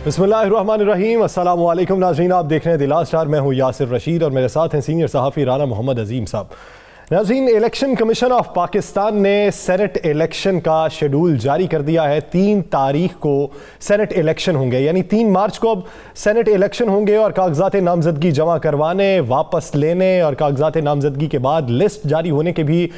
बिस्मिल्लाहिर्रहमानिर्रहीम, अस्सलामु अलैकुम नाज़रीन, आप देख रहे हैं द लास्ट आवर। मैं हूँ यासिर रशीद और मेरे साथ हैं सीनियर सहाफ़ी राना मोहम्मद अजीम साहब। नाज़रीन, इलेक्शन कमीशन ऑफ पाकिस्तान ने सेनेट इलेक्शन का शेड्यूल जारी कर दिया है। 3 तारीख को सेनेट इलेक्शन होंगे, यानी 3 मार्च को अब सेनेट इलेक्शन होंगे और कागजात नामजदगी जमा करवाने, वापस लेने और कागजात नामजदगी के बाद लिस्ट जारी होने के भी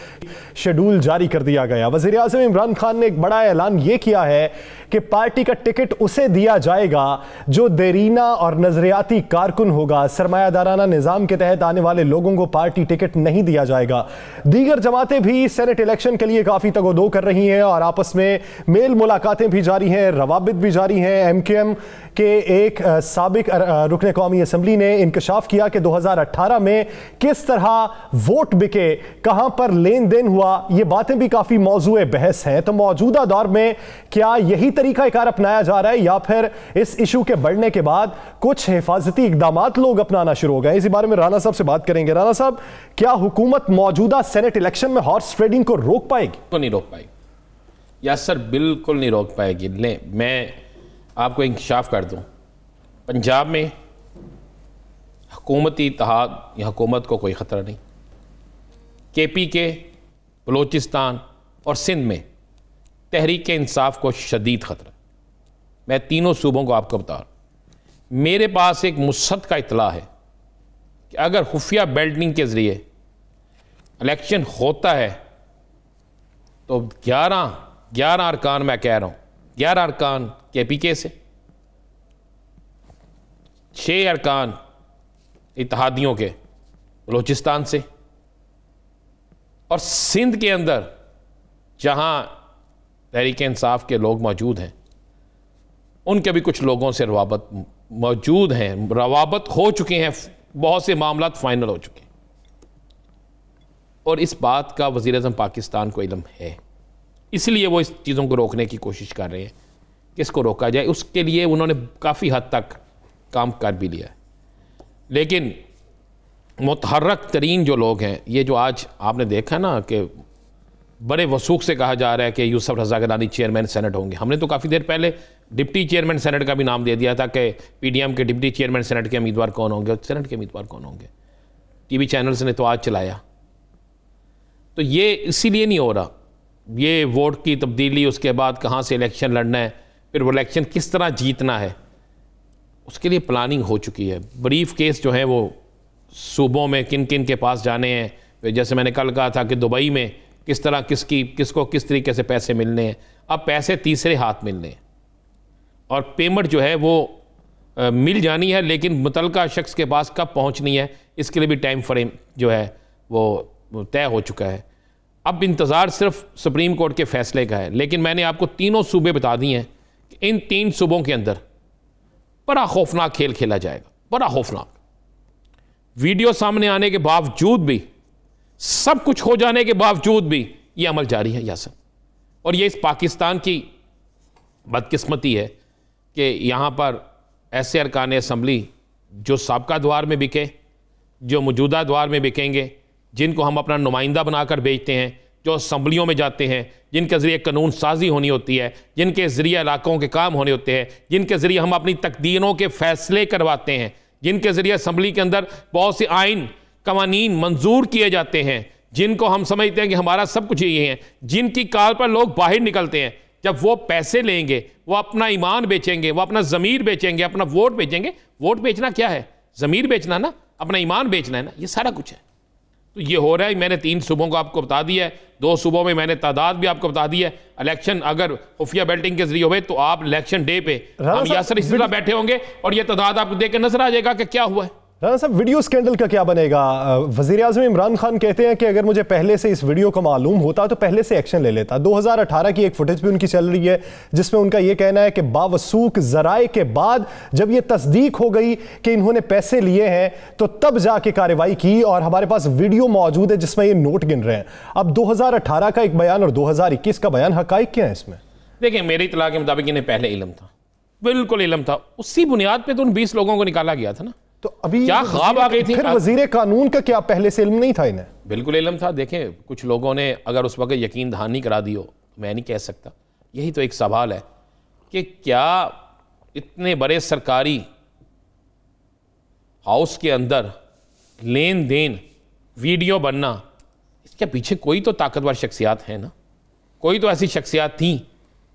शेड्यूल जारी कर दिया गया। वज़ीर आज़म इमरान खान ने एक बड़ा ऐलान ये किया है कि पार्टी का टिकट उसे दिया जाएगा जो देरीना और नजरियाती कारकुन होगा। सरमायादाराना निज़ाम के तहत आने वाले लोगों को पार्टी टिकट नहीं दिया जाएगा। दीगर जमातें भी सेनेट इलेक्शन के लिए काफी तगोदो कर रही हैं और आपस में मेल मुलाकातें भी जारी हैं, रवाबित भी जारी हैं। MKM के एक साबिक रुकने कौमी असम्बली ने इंकशाफ किया कि 2018 में किस तरह वोट बिके, कहां पर लेन देन हुआ, ये बातें भी काफी मौजूए बहस हैं। तो मौजूदा दौर में क्या यही तरीका कार अपनाया जा रहा है या फिर इस इशू के बढ़ने के बाद कुछ हिफाजती इकदामात लोग अपनाना शुरू हो गए? इसी बारे में राना साहब से बात करेंगे। राना साहब, क्या हुकूमत मौजूदा सेनेट इलेक्शन में हॉर्स ट्रेडिंग को रोक पाएगी? तो नहीं रोक पाएगी, या सर बिल्कुल नहीं रोक पाएगी। ले मैं आपको इंकशाफ कर दूं, पंजाब में हुकूमती इत्तेहाद या हुकूमत को कोई ख़तरा नहीं। KPK, बलूचिस्तान और सिंध में तहरीक इंसाफ को शदीद ख़तरा। मैं तीनों सूबों को आपको बता रहा हूँ। मेरे पास एक मुसद्दक़ का इत्तला है कि अगर खुफिया बेल्टिंग के ज़रिए इलेक्शन होता है तो 11 अरकान, मैं कह रहा हूँ 11 अरकान KPK से, 6 अरकान इत्तेहादियों के बलूचिस्तान से, और सिंध के अंदर जहाँ तहरीक इंसाफ के लोग मौजूद हैं उनके भी कुछ लोगों से रवाबत मौजूद हैं, रवाबत हो चुके हैं, बहुत से मामला फाइनल हो चुके हैं। और इस बात का वज़ीर आज़म पाकिस्तान को इल्म है, इसलिए वो इस चीज़ों को रोकने की कोशिश कर रहे हैं कि इसको रोका जाए। उसके लिए उन्होंने काफ़ी हद तक काम कर भी लिया है। लेकिन मुतहर्रक तरीन जो लोग हैं, ये जो आज आपने देखा ना कि बड़े वसूख से कहा जा रहा है कि यूसुफ रज़ा गिलानी चेयरमैन सेनेट होंगे। हमने तो काफ़ी देर पहले डिप्टी चेयरमैन सेनेट का भी नाम दे दिया था कि PDM के डिप्टी चेयरमैन सेनेट के उम्मीदवार कौन होंगे, सेनेट के उम्मीदवार कौन होंगे। TV चैनल्स ने तो आज चलाया। तो ये इसीलिए नहीं हो रहा। ये वोट की तब्दीली, उसके बाद कहाँ से इलेक्शन लड़ना है, फिर वो इलेक्शन किस तरह जीतना है, उसके लिए प्लानिंग हो चुकी है। ब्रीफ केस जो है वो सूबों में किन किन के पास जाने हैं। जैसे मैंने कल कहा था कि दुबई में किस तरह किसको किस तरीके से पैसे मिलने हैं, अब पैसे तीसरे हाथ मिलने हैं और पेमेंट जो है वो मिल जानी है, लेकिन मुतलका शख्स के पास कब पहुंचनी है इसके लिए भी टाइम फ्रेम जो है वो तय हो चुका है। अब इंतज़ार सिर्फ सुप्रीम कोर्ट के फैसले का है। लेकिन मैंने आपको तीनों सूबे बता दिए हैं कि इन 3 सूबों के अंदर बड़ा खौफनाक खेल खेला जाएगा, बड़ा खौफनाक। वीडियो सामने आने के बावजूद भी, सब कुछ हो जाने के बावजूद भी ये अमल जारी है यासर। और ये इस पाकिस्तान की बदकिस्मती है कि यहाँ पर ऐसे अरकान असम्बली जो साबका द्वार में बिके, जो मौजूदा द्वार में बिकेंगे, जिनको हम अपना नुमाइंदा बनाकर भेजते हैं, जो असम्बलियों में जाते हैं, जिनके ज़रिए कानून साजी होनी होती है, जिनके ज़रिए इलाकों के काम होने होते हैं, जिनके ज़रिए हम अपनी तकदीरों के फ़ैसले करवाते हैं, जिनके ज़रिए असम्बली के अंदर बहुत से आइन कवानीन मंजूर किए जाते हैं, जिनको हम समझते हैं कि हमारा सब कुछ यही है, जिनकी काल पर लोग बाहर निकलते हैं, जब वो पैसे लेंगे, वो अपना ईमान बेचेंगे, वो अपना ज़मीर बेचेंगे, अपना वोट बेचेंगे। वोट बेचना क्या है? ज़मीर बेचना ना, अपना ईमान बेचना है ना, ये सारा कुछ है। तो ये हो रहा है। मैंने 3 सूबों को आपको बता दिया है, 2 सूबों में मैंने तादाद भी आपको बता दी है। इलेक्शन अगर खुफिया बेल्टिंग के जरिए हुए तो आप इलेक्शन डे पे हम यासर इसी तरह बैठे होंगे और ये तादाद आपको देख के नजर आ जाएगा कि क्या हुआ है। राना साहब, वीडियो स्कैंडल का क्या बनेगा? वज़ीर आज़म इमरान खान कहते हैं कि अगर मुझे पहले से इस वीडियो को मालूम होता तो पहले से एक्शन ले लेता। 2018 की एक फुटेज भी उनकी चल रही है जिसमें उनका यह कहना है कि बावसूख ज़राए के बाद जब यह तस्दीक हो गई कि इन्होंने पैसे लिए हैं तो तब जाके कार्रवाई की और हमारे पास वीडियो मौजूद है जिसमें ये नोट गिन रहे हैं। अब 2018 का एक बयान और 2021 का बयान, हकाइक क्या है इसमें? देखिए, मेरी इत्तला के मुताबिक इन्हें पहले इल्म था, बिल्कुल इल्म था। उसी बुनियाद पर तो उन 20 लोगों को निकाला गया था ना। तो अभी क्या ख्वाब आ गई थी? फिर वजीर कानून का क्या पहले से इल्म नहीं था इन्हें? बिल्कुल इल्म था। देखें, कुछ लोगों ने अगर उस वक्त यकीन दहानी करा दी हो, मैं नहीं कह सकता। यही तो एक सवाल है कि क्या इतने बड़े सरकारी हाउस के अंदर लेन देन, वीडियो बनना, इसके पीछे कोई तो ताकतवर शख्सियात है ना, कोई तो ऐसी शख्सियात थी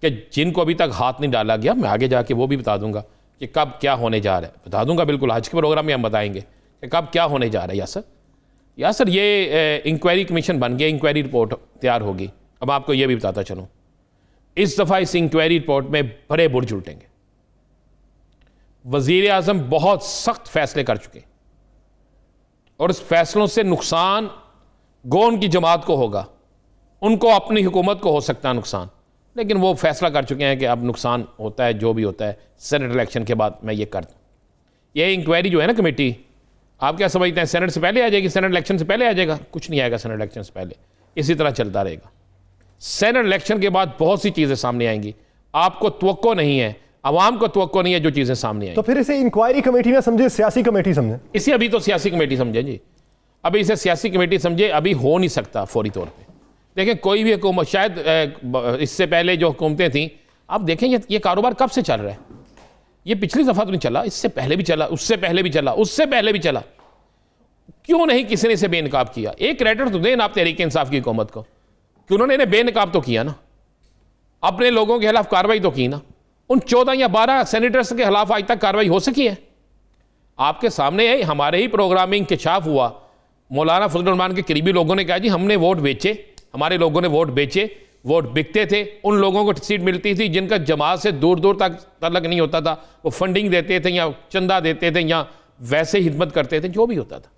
कि जिनको अभी तक हाथ नहीं डाला गया। मैं आगे जाके वो भी बता दूंगा कि कब क्या होने जा रहा है, बता दूंगा बिल्कुल। आज के प्रोग्राम में हम बताएंगे कि कब क्या होने जा रहा है। यासर ये इंक्वायरी कमीशन बन गया, इंक्वायरी रिपोर्ट तैयार होगी। अब आपको ये भी बताता चलूँ, इस दफ़ा इस इंक्वायरी रिपोर्ट में बड़े बुर्ज उल्टेंगे। वज़ीर आज़म बहुत सख्त फैसले कर चुके और इस फैसलों से नुकसान गो उनकी जमात को होगा, उनको अपनी हुकूमत को हो सकता है नुकसान, लेकिन वो फैसला कर चुके हैं कि अब नुकसान होता है जो भी होता है, सेनेट इलेक्शन के बाद मैं ये कर दूँ। ये इंक्वायरी जो है ना कमेटी, आप क्या समझते हैं सेनेट से पहले आ जाएगी, सेनेट इलेक्शन से पहले आ जाएगा? कुछ नहीं आएगा सेनेट इलेक्शन से पहले, इसी तरह चलता रहेगा। सेनेट इलेक्शन के बाद बहुत सी चीज़ें सामने आएंगी, आपको तवक्को नहीं है, अवाम को तवक्को नहीं है जो चीज़ें सामने आएंगी। तो फिर इसे इंक्वायरी कमेटी ना समझे, सियासी कमेटी समझे? इसे अभी तो सियासी कमेटी समझे जी, अभी इसे सियासी कमेटी समझे, अभी हो नहीं सकता फौरी तौर पर। देखें कोई भी हुकूमत, शायद इससे पहले जो हुकूमतें थीं, आप देखें ये कारोबार कब से चल रहा है, ये पिछली दफ़ा तो नहीं चला, इससे पहले भी चला, उससे पहले भी चला, उससे पहले भी चला। क्यों नहीं किसी ने इसे बेनकाब किया? एक क्रेडिट तो दें आप तहरीक इंसाफ की हुकूमत को कि उन्होंने इन्हें बेनकाब तो किया ना, अपने लोगों के खिलाफ कार्रवाई तो की ना। उन 14 या 12 सेनेटर्स के खिलाफ आज तक कार्रवाई हो सकी है? आपके सामने है, हमारे ही प्रोग्राम में इंकशाफ हुआ, मौलाना फजलुर रहमान के करीबी लोगों ने कहा जी हमने वोट बेचे, हमारे लोगों ने वोट बेचे, वोट बिकते थे, उन लोगों को सीट मिलती थी जिनका जमात से दूर दूर तक तलक नहीं होता था, वो फंडिंग देते थे या चंदा देते थे या वैसे हिदमत करते थे, जो भी होता था।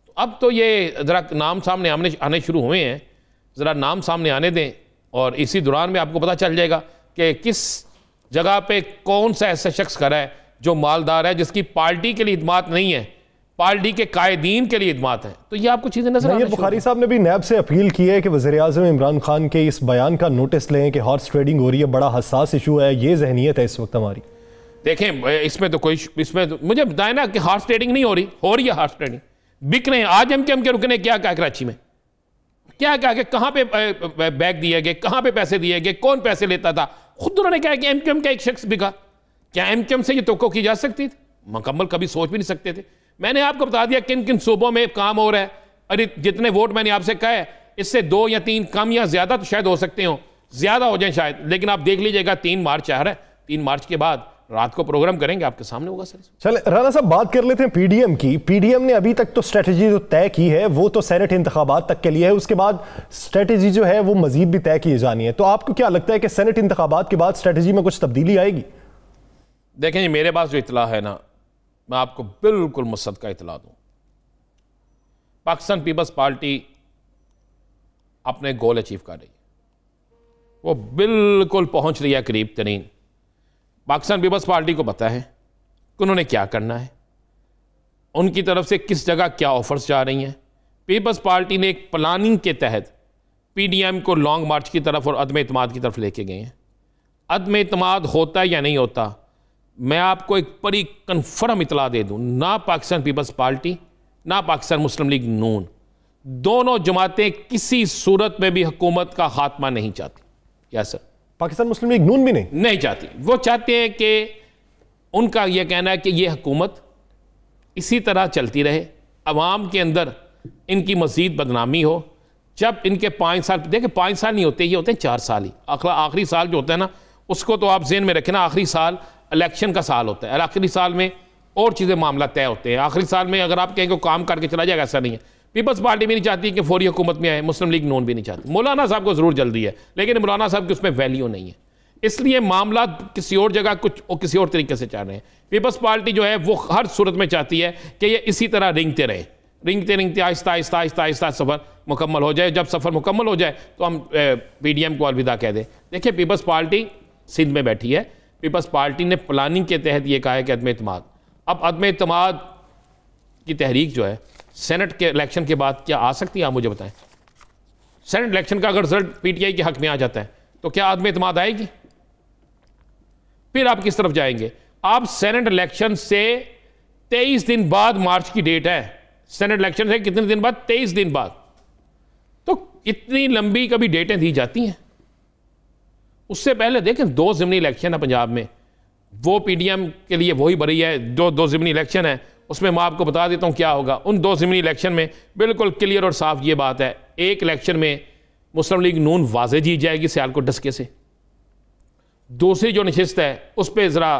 तो अब तो ये ज़रा नाम सामने आने शुरू हुए हैं, ज़रा नाम सामने आने दें और इसी दौरान में आपको पता चल जाएगा कि किस जगह पे कौन सा ऐसा शख्स खड़ा है जो मालदार है, जिसकी पार्टी के लिए इत्मीनान नहीं है, पार्टी के कायदीन के लिए इत्मीनान है। तो ये आपको चीज़ें नजर आती हैं। बुखारी साहब ने भी नैब से अपील की है कि वज़ीर-ए-आज़म इमरान खान के इस बयान का नोटिस लें कि हॉर्स ट्रेडिंग हो रही है, बड़ा हसास इशू है, ये जहनीत है इस वक्त हमारी। देखें इसमें तो मुझे बताए ना कि हॉर्स ट्रेडिंग नहीं हो रही है हॉर्स ट्रेडिंग, बिक रहे हैं। आज एमकेएम के रुकने क्या क्या कराची में क्या क्या कि कहाँ पे बैग दिए गए, कहाँ पे पैसे दिए गए, कौन पैसे लेता था, खुद उन्होंने कहा कि एमकेएम का एक शख्स बिका। क्या एमकेएम से ये तवक्को की जा सकती थी? मुकम्मल कभी सोच भी नहीं सकते थे। मैंने आपको बता दिया किन किन सूबों में काम हो रहा है। अरे जितने वोट मैंने आपसे कहा है, इससे 2 या 3 कम या ज्यादा तो शायद हो सकते हो, ज्यादा हो जाए शायद, लेकिन आप देख लीजिएगा 3 मार्च आ रहा है, 3 मार्च के बाद रात को प्रोग्राम करेंगे, आपके सामने होगा सर। चले राना साहब बात कर लेते हैं पीडीएम की। पीडीएम ने अभी तक तो स्ट्रेटजी जो तय की है वो तो सेनेट इंतखाबात तक के लिए है, उसके बाद स्ट्रेटजी जो है वो मजीद भी तय की जानी है। तो आपको क्या लगता है कि सेनेट इंतखाबात के बाद स्ट्रेटजी में कुछ तब्दीली आएगी? देखें जी, मेरे पास जो इतला है ना, मैं आपको बिल्कुल मुसद्दका इतला दूं, पाकिस्तान पीपल्स पार्टी अपने गोल अचीव कर रही है, वो बिल्कुल पहुंच रही है करीब तरीन। पाकिस्तान पीपल्स पार्टी को पता है कि उन्होंने क्या करना है, उनकी तरफ से किस जगह क्या ऑफर्स जा रही हैं। पीपल्स पार्टी ने एक प्लानिंग के तहत पीडीएम को लॉन्ग मार्च की तरफ और अदम एतमाद की तरफ लेके गए हैं। अदम एतमाद होता या नहीं होता, मैं आपको एक बड़ी कन्फर्म इतला दे दूं, ना पाकिस्तान पीपल्स पार्टी ना पाकिस्तान मुस्लिम लीग नून, दोनों जमातें किसी सूरत में भी हुकूमत का खात्मा नहीं चाहती। यस सर, पाकिस्तान मुस्लिम लीग नून भी नहीं चाहती। वो चाहते हैं कि उनका यह कहना है कि यह हुकूमत इसी तरह चलती रहे, अवाम के अंदर इनकी मजीद बदनामी हो। जब इनके 5 साल, देखिए 5 साल नहीं होते, ये होते हैं 4 साल ही। आखिरी साल जो होता है ना, उसको तो आप जेहन में रखें ना, आखिरी साल इलेक्शन का साल होता है और आखिरी साल में और चीज़ें मामला तय होते हैं। आखिरी साल में अगर आप कहें कि काम करके चला जाएगा, ऐसा नहीं है। पीपल्स पार्टी भी नहीं चाहती कि फौरी हुकूमत में आए, मुस्लिम लीग नून भी नहीं चाहती। मौलाना साहब को ज़रूर जल्दी है, लेकिन मौलाना साहब की उसमें वैल्यू नहीं है, इसलिए मामला किसी और जगह कुछ और किसी और तरीके से चल रहे हैं। पीपल्स पार्टी जो है वो हर सूरत में चाहती है कि ये इसी तरह रिंगते रहे, रिंगते आहिस्ता आहिस्ता आहिस्ता आहिस्ता सफ़र मुकम्मल हो जाए। जब सफ़र मुकम्मल हो जाए तो हम पीडीएम को अलविदा कह दें। देखिए पीपल्स पार्टी सिंध में बैठी है, पीपल्स पार्टी ने प्लानिंग के तहत ये कहा है कि अदम एतमाद, अब अदम एतमाद की तहरीक जो है सेनेट के इलेक्शन के बाद क्या आ सकती है, आप मुझे बताएं। सेनेट इलेक्शन का अगर रिजल्ट पीटीआई के हक में आ जाता है तो क्या अदम एतमाद आएगी? फिर आप किस तरफ जाएंगे? आप सेनेट इलेक्शन से 23 दिन बाद, मार्च की डेट है, सेनेट इलेक्शन से कितने दिन बाद? 23 दिन बाद। तो इतनी लंबी कभी डेटें दी जाती हैं? उससे पहले देखें 2 ज़िमनी इलेक्शन है पंजाब में, वो PDM के लिए वही बड़ी है। जो 2 ज़िमनी इलेक्शन है उसमें मैं आपको बता देता हूँ क्या होगा। उन 2 ज़िमनी इलेक्शन में बिल्कुल क्लियर और साफ ये बात है, एक इलेक्शन में मुस्लिम लीग नून वाज़े जीत जाएगी सियालकोट डस्के से, दूसरी जो नशिस्त है उस पर ज़रा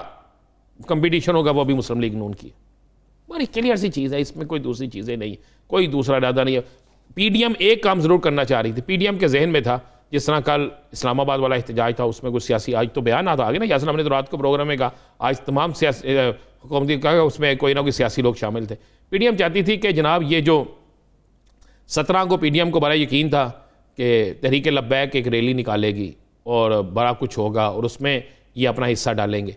कंपटीशन होगा, वो भी मुस्लिम लीग नून की। बड़ी क्लियर सी चीज़ है, इसमें कोई दूसरी चीज़ें नहीं, कोई दूसरा इरादा नहीं है। PDM एक काम ज़रूर करना चाह रही थी। PDM के जहन में था, जिस तरह कल इस्लामाबाद वाला एहतजाज था उसमें कुछ सियासी, आज तो बयान आता आ गया ना, यासर हमने तो रात को प्रोग्राम में कहा आज तमाम सियासी हुकूमती कहा उसमें कोई ना कोई सियासी लोग शामिल थे। PDM चाहती थी कि जनाब ये जो 17 को PDM को बड़ा यकीन था कि तहरीक लब्बैक एक रैली निकालेगी और बड़ा कुछ होगा और उसमें ये अपना हिस्सा डालेंगे,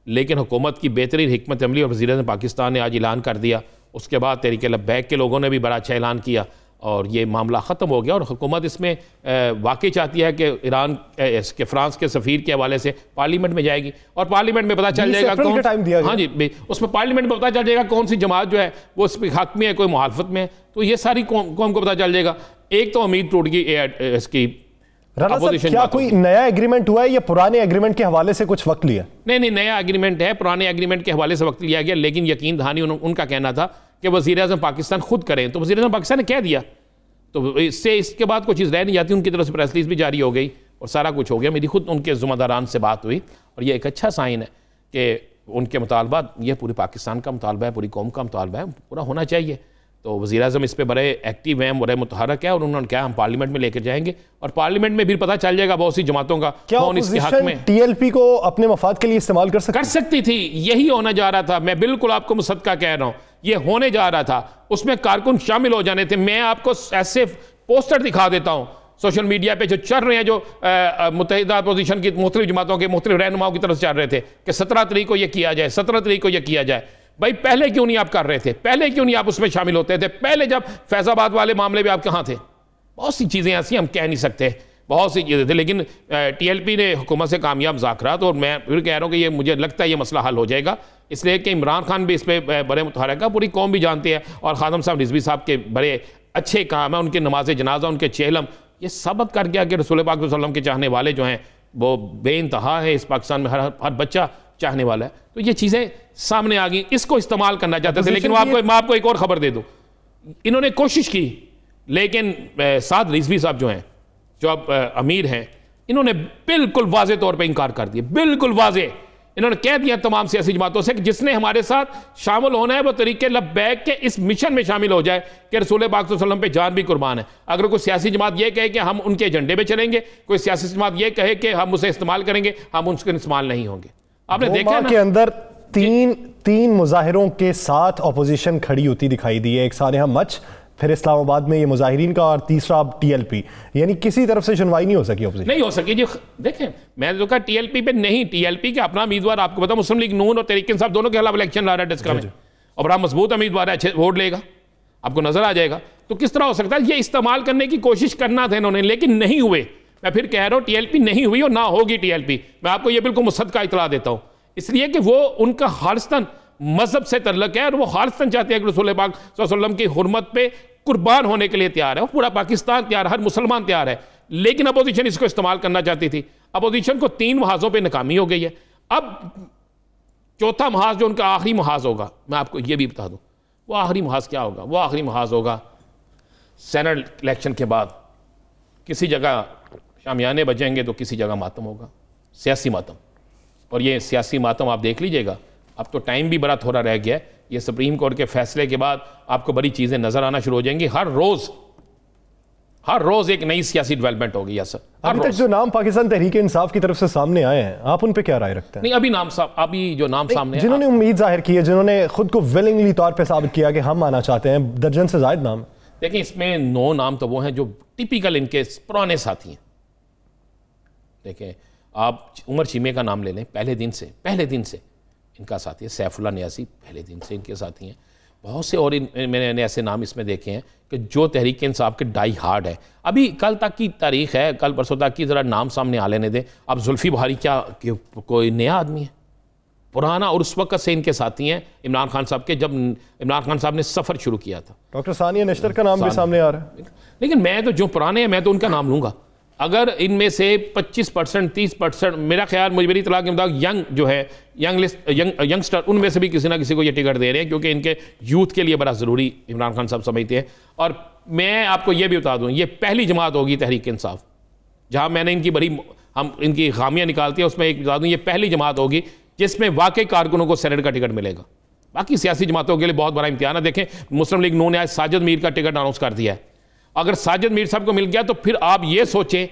लेकिन हुकूमत की बेहतरीन हिकमत अमली और वज़ीर-ए-आज़म पाकिस्तान ने आज ऐलान कर दिया। उसके बाद तहरीक लब्बैक के लोगों ने भी बड़ा अच्छा ऐलान किया और ये मामला ख़त्म हो गया। और हुकूमत इसमें वाकई चाहती है कि ईरान के फ्रांस के सफ़ीर के हवाले से पार्लियामेंट में जाएगी और पार्लियामेंट में पता चल जाएगा कौन, हाँ जी, उसमें पार्लियामेंट में पता चल जाएगा कौन सी जमात जो है वो इस पर हक में है, कोई मुखालफत में है, तो ये सारी कौम को पता चल जाएगा। एक तो उम्मीद टूट गई इसकी। क्या कोई नया एग्रीमेंट हुआ है या पुराने एग्रीमेंट के हवाले से कुछ वक्त लिया? नहीं, नया एग्रीमेंट है, पुराने एग्रीमेंट के हवाले से वक्त लिया गया, लेकिन यकीन दहानी उनका कहना था कि वज़ीर-ए-आज़म पाकिस्तान खुद करें, तो वज़ीर-ए-आज़म पाकिस्तान ने कह दिया, तो इसके बाद कोई चीज़ रह नहीं जाती। उनकी तरफ से प्रेस रिलीज भी जारी हो गई और सारा कुछ हो गया। मेरी खुद उनके ज़िम्मेदारान से बात हुई और ये एक अच्छा साइन है कि उनके मुतालबा, ये पूरी पाकिस्तान का मुतालबा है, पूरी कौम का मुतालबा है, पूरा होना चाहिए। तो वज़ीर-ए-आज़म इस पे बड़े एक्टिव हैं, बड़े मुतहरक है और उन्होंने कहा हम पार्लियामेंट में लेकर जाएंगे और पार्लियामेंट में भी पता चल जाएगा बहुत सी जमातों का कौन इसके हक में। TLP को अपने मफाद के लिए इस्तेमाल कर सकती थी, यही होने जा रहा था। मैं बिल्कुल आपको मुसद्दका कह रहा हूँ, ये होने जा रहा था। उसमें कारकुन शामिल हो जाने थे। मैं आपको ऐसे पोस्टर दिखा देता हूँ सोशल मीडिया पे जो चल रहे हैं, जो मुत्तहिदा अपोजिशन की मुख्तलिफ जमातों के मुख्तलिफ रहनुमाओं की तरफ चल रहे थे कि 17 तारीख को ये किया जाए, 17 तारीख को ये किया जाए। भाई पहले क्यों नहीं आप कर रहे थे? पहले क्यों नहीं आप उसमें शामिल होते थे? पहले जब फैजाबाद वाले मामले में आप कहाँ थे? बहुत सी चीज़ें ऐसी हम कह नहीं सकते, बहुत सी चीज़ें थी, लेकिन TLP ने हुकूमत से कामयाब मुज़ाकरात, और मैं फिर कह रहा हूँ कि ये मुझे लगता है ये मसला हल हो जाएगा, इसलिए कि इमरान खान भी इस पर बड़े मुतहरक है, पूरी कौम भी जानती है, और खादम साहब रिजवी साहब के बड़े अच्छे काम है, उनके नमाज जनाजा, उनके चेहलम, ये साबित कर गया कि रसूल पाक सल्लल्लाहु अलैहि वसल्लम के चाहने वाले जो हैं वो बेइंतहा है। इस पाकिस्तान में हर बच्चा चाहने वाला है। तो ये चीज़ें सामने आ गई, इसको इस्तेमाल करना चाहते थे। लेकिन मैं आपको एक और खबर दे दूं, इन्होंने कोशिश की, लेकिन साद रिजवी साहब जो हैं, जो अब अमीर हैं, इन्होंने बिल्कुल वाज़े तौर पे इनकार कर दिया, बिल्कुल वाज़े। इन्होंने कह दिया तमाम सियासी जमातों से कि जिसने हमारे साथ शामिल होना है वो तरीके लब्बैक के इस मिशन में शामिल हो जाए कि रसूल पाक सल्लल्लाहु अलैहि वसल्लम पे जान भी कुर्बान है। अगर कोई सियासी जमात ये कहे कि हम उनके एजेंडे पे चलेंगे, कोई सियासी जमात ये कहे कि हम उसे इस्तेमाल करेंगे, हम उसके इस्तेमाल नहीं होंगे। आपने देखा ना के अंदर तीन मुजाहिरों के साथ अपोजिशन खड़ी होती दिखाई दी है, एक सानेहा मच, फिर इस्लामाबाद में ये मुजाहिरीन का, और तीसरा अब TLP, यानी किसी तरफ से सुनवाई नहीं हो सकी, अपोजिशन नहीं हो सकी जी। देखें, मैं तो कहा TLP पे नहीं, TLP के अपना उम्मीदवार आपको पता, मुस्लिम लीग नून और तहरीक इंसाफ दोनों के खिलाफ इलेक्शन लड़ रहा है डिस्का में, और बड़ा मजबूत उम्मीदवार है, अच्छे वोट लेगा, आपको नजर आ जाएगा। तो किस तरह हो सकता है? ये इस्तेमाल करने की कोशिश करना था इन्होंने, लेकिन नहीं हुए। मैं फिर कह रहा हूँ TLP नहीं हुई और ना होगी TLP। मैं आपको ये बिल्कुल मुसद्दका इतला देता हूँ, इसलिए कि वो उनका खालिस्तन मजहब से तल्लुक है और वो खालिस्तन चाहते हैं कि रसूल पाक सल्लल्लाहु अलैहि वसल्लम की हुर्मत पे कुर्बान होने के लिए तैयार है। पूरा पाकिस्तान तैयार, हर मुसलमान तैयार है, लेकिन अपोजिशन इसको इस्तेमाल करना चाहती थी। अपोजिशन को 3 महाजों पे नाकामी हो गई है। अब चौथा महाज जो उनका आखिरी महाज होगा, मैं आपको ये भी बता दूं, वो आखिरी महाज क्या होगा? वो आखिरी महाज होगा सेनेट इलेक्शन के बाद किसी जगह शामियाने बजेंगे तो किसी जगह मातम होगा, सियासी मातम। और ये सियासी मातम आप देख लीजिएगा, अब तो टाइम भी बड़ा थोड़ा रह गया है। ये सुप्रीम कोर्ट के फैसले के बाद आपको बड़ी चीज़ें नजर आना शुरू हो जाएंगी। हर रोज एक नई सियासी डेवलपमेंट होगी। या सर, अभी तक जो नाम पाकिस्तान तहरीक इंसाफ की तरफ से सामने आए हैं, आप उन पे क्या राय रखते हैं? नहीं, अभी जो नाम सामने, जिन्होंने उम्मीद जाहिर की है, जिन्होंने खुद को विलिंगली तौर पे साबित किया कि हम आना चाहते हैं, दर्जन से ज्यादा नाम। देखिए, इसमें 9 नाम तो वो हैं जो टिपिकल इनके पुराने साथी हैं। देखिए, आप उमर चीमे का नाम ले लें, पहले दिन से इनका साथी है। सैफुल्लाह नियासी पहले दिन से इनके साथी हैं। बहुत से और मैंने ऐसे नाम इसमें देखे हैं कि जो तहरीक इंसाफ के डाई हार्ड है। अभी कल तक की तारीख है, कल परसों तक की, ज़रा नाम सामने आ लेने दें। अब जुल्फी बुखारी क्या कोई नया आदमी है? पुराना, और उस वक्त से इनके साथी हैं इमरान खान साहब के, जब इमरान खान साहब ने सफ़र शुरू किया था। डॉक्टर सानिया नश्तर का नाम भी सामने आ रहा है। लेकिन मैं तो जो पुराने हैं, मैं तो उनका नाम लूँगा। अगर इनमें से 25%, 30%, मेरा ख्याल, मेरी इतला के मुताबिक यंग जो है, यंगस्टर, उनमें से भी किसी ना किसी को ये टिकट दे रहे हैं, क्योंकि इनके यूथ के लिए बड़ा ज़रूरी इमरान खान साहब समझते हैं। और मैं आपको ये भी बता दूं, ये पहली जमात होगी तहरीक इंसाफ, जहां मैंने हम इनकी खामियां निकालती है, उसमें एक बता दूं, ये पहली जमात होगी जिसमें वाकई कारकुनों को सेनेट का टिकट मिलेगा। बाकी सियासी जमातों के लिए बहुत बड़ा इम्तिहान है। देखें, मुस्लिम लीग नून ने आज साजिद मीर का टिकट अनाउंस कर दिया है। अगर साजिद मीर साहब को मिल गया तो फिर आप ये सोचें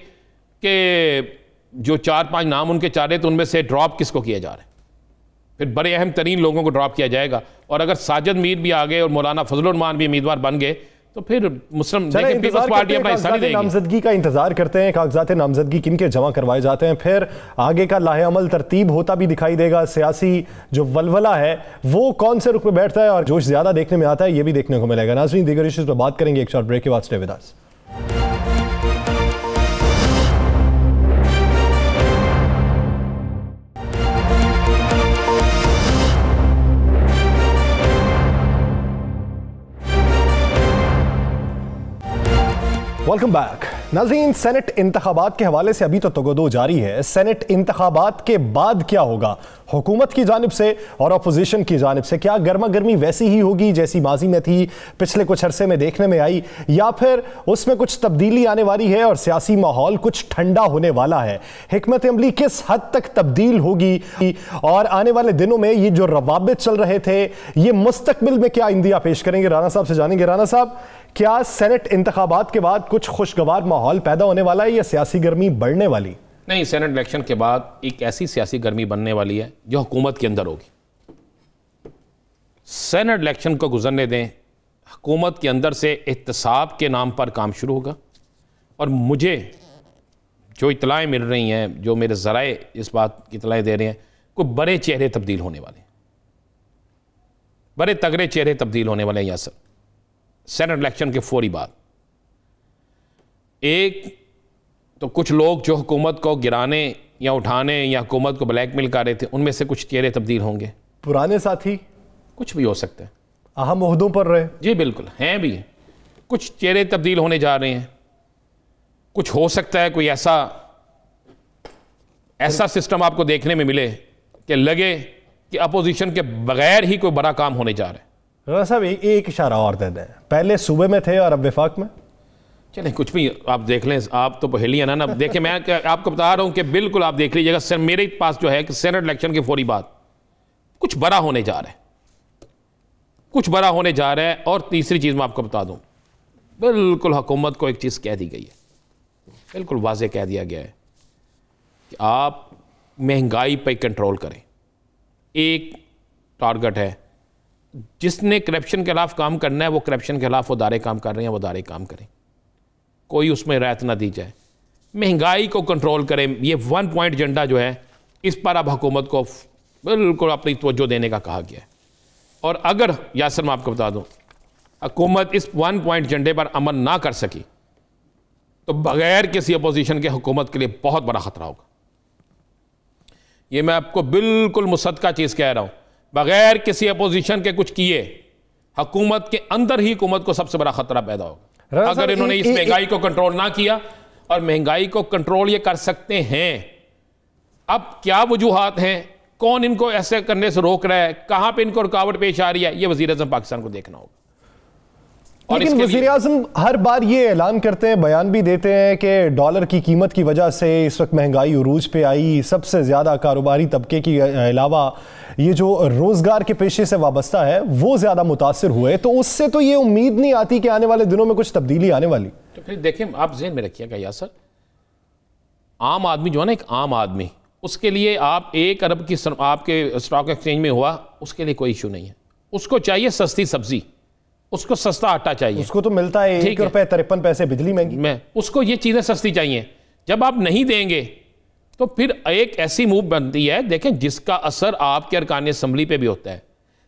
कि जो 4-5 नाम उनके चाह रहे थे, उनमें से ड्रॉप किसको किया जा रहा है? फिर बड़े अहम तरीन लोगों को ड्रॉप किया जाएगा। और अगर साजिद मीर भी आ गए और मौलाना फजलुर रहमान भी उम्मीदवार बन गए, तो फिर मुस्लिम पीपल्स पार्टी अपना हिस्सा नहीं देगी। नामजदगी का इंतजार करते हैं, कागजात नामजदगी किन के जमा करवाए जाते हैं, फिर आगे का लाहे अमल तरतीब होता भी दिखाई देगा। सियासी जो वलवला है वो कौन से रुख में बैठता है और जोश ज्यादा देखने में आता है, ये भी देखने को मिलेगा। नाज़रीन, दीगर इश्यूज पर बात करेंगे एक शॉर्ट ब्रेक के बाद। Stay with us. Welcome back. नाज़रीन, सेनेट इंतखाबात के हवाले से अभी तो तगोदो जारी है। सेनेट इंतखाबात के बाद क्या होगा, हुकूमत की जानिब से और अपोजिशन की जानिब से? क्या गर्मा गर्मी वैसी ही होगी जैसी माजी में थी, पिछले कुछ अरसे में देखने में आई, या फिर उसमें कुछ तब्दीली आने वाली है और सियासी माहौल कुछ ठंडा होने वाला है? हिकमत अमली किस हद तक तब्दील होगी और आने वाले दिनों में ये जो रवाबित चल रहे थे, ये मुस्तकबिल में क्या इंदिया पेश करेंगे? राना साहब से जानेंगे। राना साहब, क्या सेनेट इंतखाबात के बाद कुछ खुशगवार माहौल पैदा होने वाला है या सियासी गर्मी बढ़ने वाली? नहीं, सेनेट इलेक्शन के बाद एक ऐसी सियासी गर्मी बनने वाली है जो हुकूमत के अंदर होगी। सेनेट इलेक्शन को गुजरने दें, हुकूमत के अंदर से एहतसाब के नाम पर काम शुरू होगा। और मुझे जो इतलाएँ मिल रही हैं, जो मेरे ज़राए इस बात की इतलाएँ दे रहे हैं, कोई बड़े चेहरे तब्दील होने वाले हैं, बड़े तगड़े चेहरे तब्दील होने वाले हैं यासर, सेनेट इलेक्शन के फौरी बाद। एक तो कुछ लोग जो हुकूमत को गिराने या उठाने या हुकूमत को ब्लैकमेल कर रहे थे, उनमें से कुछ चेहरे तब्दील होंगे। पुराने साथी, कुछ भी हो सकता है, अहम ओहदों पर रहे, जी बिल्कुल हैं भी, कुछ चेहरे तब्दील होने जा रहे हैं। कुछ हो सकता है कोई ऐसा सिस्टम आपको देखने में मिले कि लगे कि अपोजिशन के बगैर ही कोई बड़ा काम होने जा रहा है। राना साहब, एक इशारा और दे दें, पहले सूबे में थे और अब विफाक में। चले, कुछ भी आप देख लें, आप तो पहली ना देखें, मैं आपको बता रहा हूं कि बिल्कुल आप देख लीजिएगा। सर, मेरे पास जो है कि सेनेट इलेक्शन के फौरी बाद कुछ बड़ा होने जा रहा है, कुछ बड़ा होने जा रहा है। और तीसरी चीज़ मैं आपको बता दूं, बिल्कुल हुकूमत को एक चीज़ कह दी गई है, बिल्कुल वाज़ेह कह दिया गया है कि आप महंगाई पर कंट्रोल करें। एक टारगेट है, जिसने करप्शन के खिलाफ काम करना है वो करप्शन के खिलाफ वो दायरे काम कर रहे हैं, वो दायरे काम करें, कोई उसमें रायत ना दी जाए। महंगाई को कंट्रोल करें, ये 1 पॉइंट एजेंडा जो है, इस पर अब हुकूमत को बिल्कुल अपनी तवज्जो देने का कहा गया है। और अगर यासर मैं आपको बता दूं, हुकूमत इस 1 पॉइंट एजेंडे पर अमल ना कर सकी तो बगैर किसी अपोजिशन के हुकूमत के लिए बहुत बड़ा खतरा होगा। ये मैं आपको बिल्कुल मुसद्दका चीज़ कह रहा हूं, बगैर किसी अपोजिशन के कुछ किए हुकूमत के अंदर ही हुकूमत को सबसे बड़ा खतरा पैदा होगा। अगर इन्होंने इस महंगाई को कंट्रोल ना किया, और महंगाई को कंट्रोल ये कर सकते हैं, अब क्या वजूहात हैं, कौन इनको ऐसे करने से रोक रहा है, कहां पे इनको रुकावट पेश आ रही है, ये वज़ीर आज़म पाकिस्तान को देखना होगा। लेकिन वज़ीर आज़म हर बार ये ऐलान करते हैं, बयान भी देते हैं कि डॉलर की कीमत की वजह से इस वक्त महंगाई उरूज पे आई, सबसे ज़्यादा कारोबारी तबके के अलावा ये जो रोज़गार के पेशे से वाबस्ता है वो ज़्यादा मुतासिर हुए। तो उससे तो ये उम्मीद नहीं आती कि आने वाले दिनों में कुछ तब्दीली आने वाली। तो फिर देखें, आप ज़हन में रखिएगा यासर, आम आदमी जो है ना, एक आम आदमी, उसके लिए आप 1 अरब की आपके स्टॉक एक्सचेंज में हुआ, उसके लिए कोई इशू नहीं है। उसको चाहिए सस्ती सब्जी, उसको सस्ता आटा चाहिए, उसको तो मिलता है 1 रुपये 53 पैसे बिजली महंगी, उसको ये चीज़ें सस्ती चाहिए। जब आप नहीं देंगे तो फिर एक ऐसी मूव बनती है, देखें, जिसका असर आपके अरकान असम्बली पे भी होता है,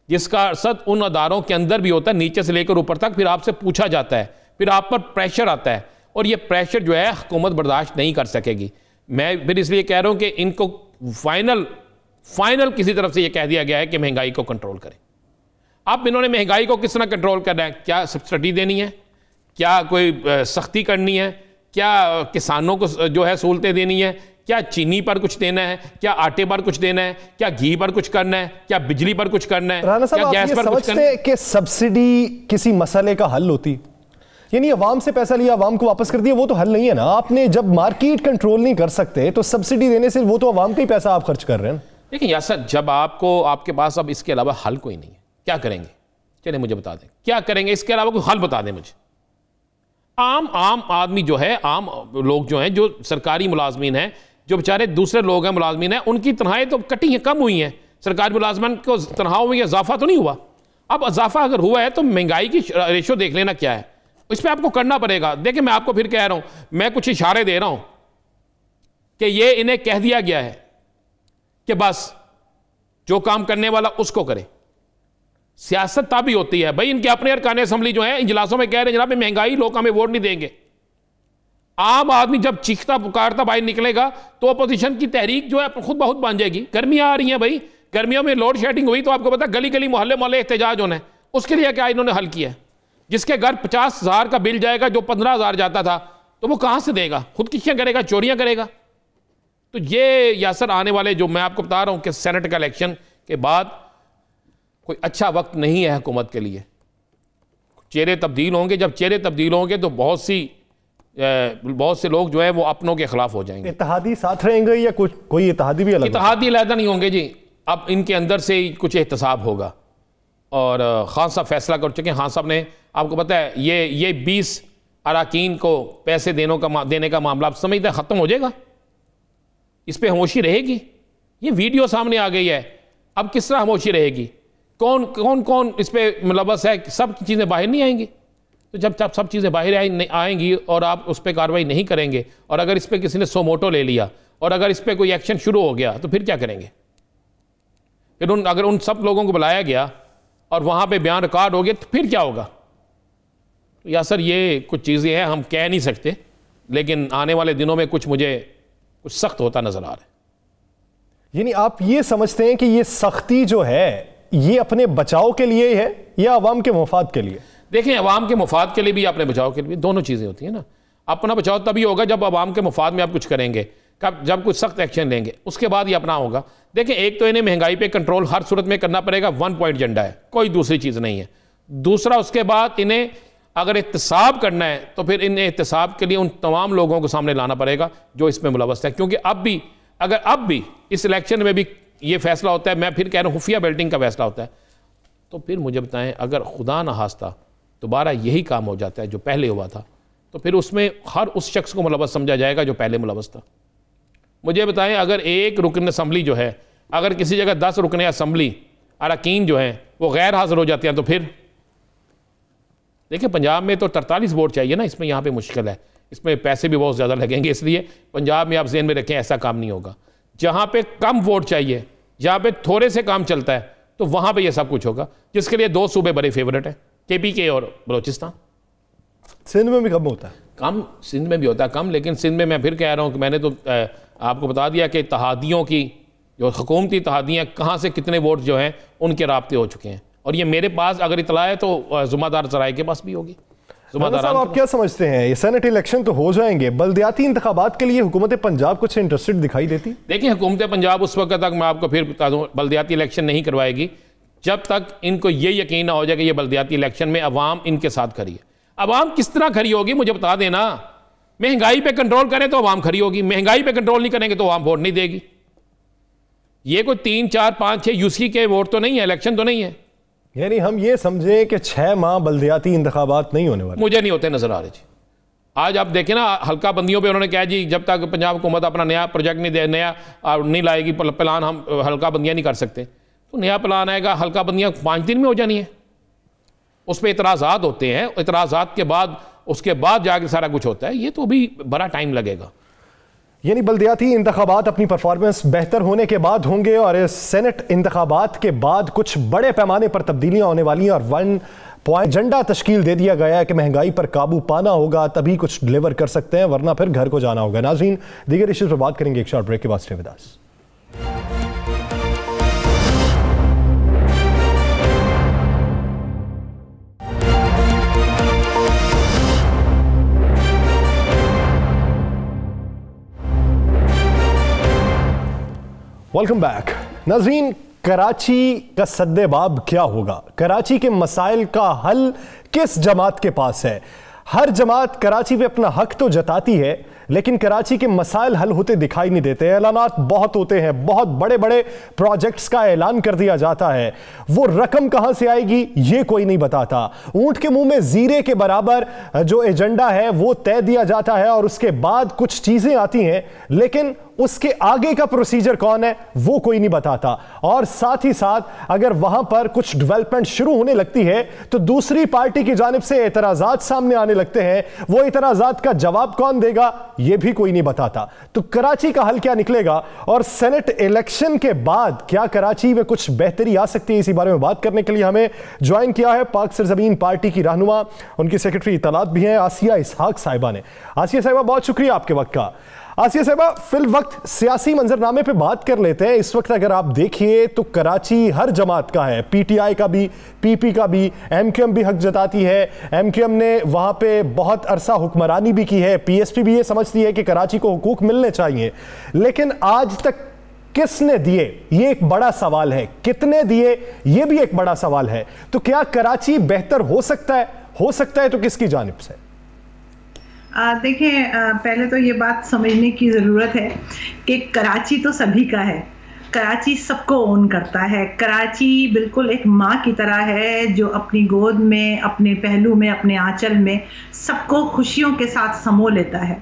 जिसका असर उन अदारों के अंदर भी होता है, नीचे से लेकर ऊपर तक। फिर आपसे पूछा जाता है, फिर आप पर प्रेशर आता है, और ये प्रेशर जो है हुकूमत बर्दाश्त नहीं कर सकेगी। मैं फिर इसलिए कह रहा हूँ कि इनको फाइनल किसी तरफ से ये कह दिया गया है कि महंगाई को कंट्रोल करें। अब इन्होंने महंगाई को किस तरह कंट्रोल करना है, क्या सब्सिडी देनी है, क्या कोई सख्ती करनी है, क्या किसानों को जो है सहूलतें देनी है, क्या चीनी पर कुछ देना है, क्या आटे पर कुछ देना है, क्या घी पर कुछ करना है, क्या बिजली पर कुछ करना है, राना साहब, क्या आप गैस ये पर कुछ करना समझते है? हैं कि सब्सिडी किसी मसले का हल होती? यानी अवाम से पैसा लिया, अवाम को वापस कर दिया, वो तो हल नहीं है ना। आपने जब मार्केट कंट्रोल नहीं कर सकते तो सब्सिडी देने से वो तो अवाम का ही पैसा आप खर्च कर रहे हैं। देखिए यासर, जब आपके पास अब इसके अलावा हल कोई नहीं है, क्या करेंगे? चलिए मुझे बता दें क्या करेंगे, इसके अलावा कोई हल बता दें मुझे। आम आदमी जो है, आम लोग जो हैं, जो सरकारी मुलाजमीन हैं, जो बेचारे दूसरे लोग हैं मुलाजमीन हैं, उनकी तनख्वाहें तो कटी हैं, कम हुई हैं। सरकारी मुलाजमान को तनख्वाहों में इजाफा तो नहीं हुआ। अब इजाफा अगर हुआ है तो महंगाई की रेशो देख लेना क्या है, इस पर आपको करना पड़ेगा। देखिए मैं आपको फिर कह रहा हूं, मैं कुछ इशारे दे रहा हूं कि ये इन्हें कह दिया गया है कि बस जो काम करने वाला उसको करे। सियासत ताबी होती है भाई, इनके अपने अरकान असेंबली जो है इजलासों में कह रहे हैं जनाब महंगाई, लोग हमें वोट नहीं देंगे। आम आदमी जब चीखता पुकारता बाहर निकलेगा तो अपोजिशन की तहरीक जो है खुद बहुत बन जाएगी। गर्मियां आ रही हैं भाई, गर्मियों में लोड शेडिंग हुई तो आपको पता गली गली मोहल्ले मोहल्ले एहतजाज होना है। उसके लिए क्या इन्होंने हल किया है? जिसके घर 50,000 का बिल जाएगा, जो 15,000 जाता था, तो वो कहां से देगा? खुदकुशियां करेगा, चोरियां करेगा। तो ये यासर आने वाले, जो मैं आपको बता रहा हूं कि सेनेट का इलेक्शन के बाद कोई अच्छा वक्त नहीं है हुकूमत के लिए। चेहरे तब्दील होंगे, जब चेहरे तब्दील होंगे तो बहुत से लोग जो है वो अपनों के खिलाफ हो जाएंगे। इत्तेहादी साथ रहेंगे या कोई इत्तेहादी भी अलग? इत्तेहादी अलहदा नहीं होंगे जी, अब इनके अंदर से ही कुछ एहतसाब होगा। और खान साहब फैसला कर चुके हैं। खान साहब ने, आपको पता है, ये 20 अराकीन को पैसे देने का मामला आप समझते हैं ख़त्म हो जाएगा? इस पर खामोशी रहेगी? ये वीडियो सामने आ गई है, अब किस तरह खामोशी रहेगी? कौन इस पर मुलव्वस है? सब चीज़ें बाहर नहीं आएंगी। तो जब सब चीज़ें बाहर आएंगी और आप उस पर कार्रवाई नहीं करेंगे, और अगर इस पर किसी ने सोमोटो ले लिया और अगर इस पर कोई एक्शन शुरू हो गया तो फिर क्या करेंगे? फिर अगर उन सब लोगों को बुलाया गया और वहाँ पे बयान रिकॉर्ड हो गया तो फिर क्या होगा? तो यासर ये कुछ चीज़ें हैं, हम कह नहीं सकते, लेकिन आने वाले दिनों में कुछ सख्त होता नज़र आ रहा है। यानी आप ये समझते हैं कि ये सख्ती जो है ये अपने बचाव के लिए है या अवाम के मुफाद के लिए? देखें, अवाम के मुफाद के लिए भी, अपने बचाव के लिए भी, दोनों चीज़ें होती हैं ना। अपना बचाव तभी होगा जब अवाम के मुफाद में आप कुछ करेंगे, जब कुछ सख्त एक्शन लेंगे, उसके बाद ही अपना होगा। देखें, एक तो इन्हें महंगाई पे कंट्रोल हर सूरत में करना पड़ेगा, 1 पॉइंट एजेंडा है, कोई दूसरी चीज़ नहीं है। दूसरा, उसके बाद इन्हें अगर एहतसाब करना है तो फिर इन एहतसाब के लिए उन तमाम लोगों को सामने लाना पड़ेगा जो इसमें मुलव्वस है। क्योंकि अब भी इस इलेक्शन में भी ये फैसला होता है, मैं फिर कह रहा हूँ खुफिया बेल्टिंग का फैसला होता है, तो फिर मुझे बताएं, अगर खुदा न खास्ता दोबारा यही काम हो जाता है जो पहले हुआ था, तो फिर उसमें हर उस शख्स को मुलव्वस समझा जाएगा जो पहले मुलव्वस था। मुझे बताएं, अगर एक रुकन असम्बली जो है, अगर किसी जगह 10 रुकन असम्बली अरकान जो हैं वो गैर हाजिर हो जाते हैं, तो फिर देखिए पंजाब में तो 43 वोट चाहिए ना, इसमें यहाँ पे मुश्किल है, इसमें पैसे भी बहुत ज़्यादा लगेंगे। इसलिए पंजाब में आप ज़हन में रखें, ऐसा काम नहीं होगा। जहाँ पे कम वोट चाहिए, जहाँ पे थोड़े से काम चलता है, तो वहाँ पे ये सब कुछ होगा, जिसके लिए 2 सूबे बड़े फेवरेट हैं, KPK और बलोचिस्तान। सिंध में भी कम होता है? कम सिंध में भी होता है कम, लेकिन सिंध में मैं फिर कह रहा हूँ कि मैंने तो आपको बता दिया कि इत्तेहादियों की जो हुकूमती इत्तेहादियाँ कहाँ से कितने वोट जो हैं उनके राब्ते हो चुके हैं, और ये मेरे पास अगर इतला है तो जुम्मेदार सराय के पास भी होगी। साहब, आप क्या समझते हैं, ये सेनेट इलेक्शन तो हो जाएंगे, बल्दियाती इंतखाबात के लिए हुकूमत पंजाब कुछ इंटरेस्टेड दिखाई देती? देखिए, हुकूमत पंजाब उस वक्त तक, मैं आपको फिर बता दूं, बल्दियाती इलेक्शन नहीं करवाएगी जब तक इनको ये यकीन ना हो जाए कि ये बल्दियाती इलेक्शन में अवाम इनके साथ खड़ी है। अवाम किस तरह खड़ी होगी मुझे बता देना। महंगाई पे कंट्रोल करें तो अवाम खड़ी होगी, महंगाई पे कंट्रोल नहीं करेंगे तो अवाम वोट नहीं देगी। ये कोई 3, 4, 5, 6 यूसी के वोट तो नहीं है, इलेक्शन तो नहीं है। यानी हम ये समझे कि 6 माह बल्दियाती इंतखाबात नहीं होने वाले? मुझे नहीं होते नजर आ रहे जी। आज आप देखें ना, हल्का बंदियों पे उन्होंने कहा जी जब तक पंजाब हुकूमत अपना नया प्रोजेक्ट नहीं लाएगी, प्लान, हम हल्का बंदियाँ नहीं कर सकते। तो नया प्लान आएगा, हल्का बंदियाँ 5 दिन में हो जानी है, उस पर इतराज़ात होते हैं, इतराज़ात के बाद उसके बाद जाके सारा कुछ होता है। ये तो अभी बड़ा टाइम लगेगा। यानी बल्दियाती इंतखाबात अपनी परफॉर्मेंस बेहतर होने के बाद होंगे और इस सेनेट इंतखाबात के बाद कुछ बड़े पैमाने पर तब्दीलियां होने वाली हैं और 1 पॉइंट एजेंडा तश्कील दे दिया गया है कि महंगाई पर काबू पाना होगा तभी कुछ डिलीवर कर सकते हैं, वरना फिर घर को जाना होगा। नाज़रीन, दीगर इश्यूज पर बात करेंगे एक शॉर्ट ब्रेक के बाद। Stay with us. Welcome back नाज़रीन। कराची का सद्देबाब क्या होगा? कराची के मसाइल का हल किस जमात के पास है? हर जमात कराची पे अपना हक तो जताती है, लेकिन कराची के मसाइल हल होते दिखाई नहीं देते। ऐलानात बहुत होते हैं, बहुत बड़े बड़े प्रोजेक्ट्स का ऐलान कर दिया जाता है, वो रकम कहां से आएगी ये कोई नहीं बताता। ऊंट के मुंह में जीरे के बराबर जो एजेंडा है वो तय दिया जाता है और उसके बाद कुछ चीजें आती हैं, लेकिन उसके आगे का प्रोसीजर कौन है वो कोई नहीं बताता। और साथ ही साथ अगर वहां पर कुछ डेवलपमेंट शुरू होने लगती है तो दूसरी पार्टी की जानिब से एतराजात सामने आने लगते हैं, वो एतराजात का जवाब कौन देगा ये भी कोई नहीं बताता। तो कराची का हल क्या निकलेगा और सेनेट इलेक्शन के बाद क्या कराची में कुछ बेहतरी आ सकती है, इसी बारे में बात करने के लिए हमें ज्वाइन किया है पाक सरजमीन पार्टी की रहनुमा, उनकी सेक्रेटरी इत्तलात भी हैं, आसिया इसहाक साहिबा ने। आसिया साहिबा बहुत शुक्रिया आपके वक्त का। आसिया साहिबा, फिल वक्त सियासी मंजरनामे पे बात कर लेते हैं। इस वक्त अगर आप देखिए तो कराची हर जमात का है, पीटीआई का भी, पीपी का भी, एमक्यूएम भी हक जताती है। एमक्यूएम ने वहां पे बहुत अरसा हुक्मरानी भी की है, पीएसपी भी ये समझती है कि कराची को हुकूक मिलने चाहिए, लेकिन आज तक किसने दिए ये एक बड़ा सवाल है, कितने दिए ये भी एक बड़ा सवाल है। तो क्या कराची बेहतर हो सकता है तो किसकी जानिब से? देखिए, पहले तो ये बात समझने की ज़रूरत है कि कराची तो सभी का है, कराची सबको ओन करता है। कराची बिल्कुल एक माँ की तरह है जो अपनी गोद में, अपने पहलू में, अपने आंचल में सबको खुशियों के साथ समो लेता है।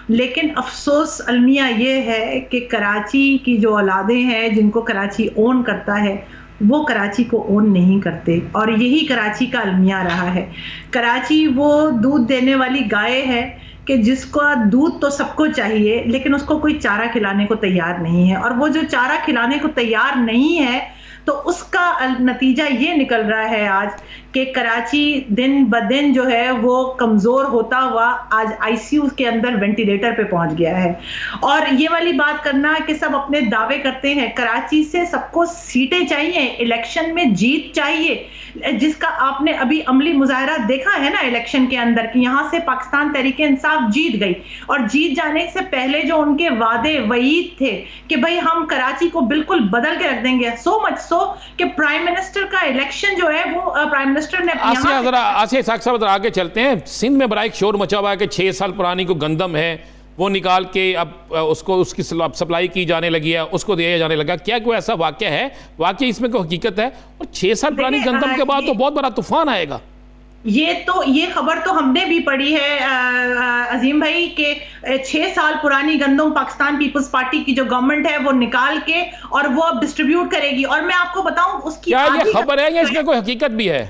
लेकिन अफसोस अलमिया ये है कि कराची की जो औलादें हैं जिनको कराची ओन करता है वो कराची को ओन नहीं करते, और यही कराची का अलमिया रहा है। कराची वो दूध देने वाली गाय है कि जिसका दूध तो सबको चाहिए लेकिन उसको कोई चारा खिलाने को तैयार नहीं है, और वो जो चारा खिलाने को तैयार नहीं है तो उसका नतीजा ये निकल रहा है आज कि कराची दिन ब दिन जो है वो कमज़ोर होता हुआ आज आईसीयू के अंदर वेंटिलेटर पे पहुंच गया है। और ये वाली बात करना कि सब अपने दावे करते हैं, कराची से सबको सीटें चाहिए, इलेक्शन में जीत चाहिए, जिसका आपने अभी अमली मुजाहरा देखा है ना इलेक्शन के अंदर कि यहाँ से पाकिस्तान तहरीक इंसाफ जीत गई, और जीत जाने से पहले जो उनके वादे वईद थे कि भाई हम कराची को बिल्कुल बदल के रख देंगे, सो मच सो कि प्राइम मिनिस्टर का इलेक्शन जो है वो प्राइम मिनिस्टर ने आसिया इसहाक साहब आगे चलते हैं। सिंध में बड़ा एक शोर मचा हुआ है कि 6 साल पुरानी को गंदम है वो निकाल के अब उसको उसकी सप्लाई की जाने लगी है, उसको दिया जाने लगा। क्या कोई ऐसा वाक्य है, वाकई इसमें कोई हकीकत है? और 6 साल पुरानी गंदम के बाद तो बहुत बड़ा तूफान आएगा। ये खबर तो हमने भी पढ़ी है अजीम भाई के 6 साल पुरानी गंदम पाकिस्तान पीपल्स पार्टी की जो गवर्नमेंट है वो निकाल के और वो अब डिस्ट्रीब्यूट करेगी। और मैं आपको बताऊं उसकी क्या ये खबर है या इसमें कोई हकीकत भी है?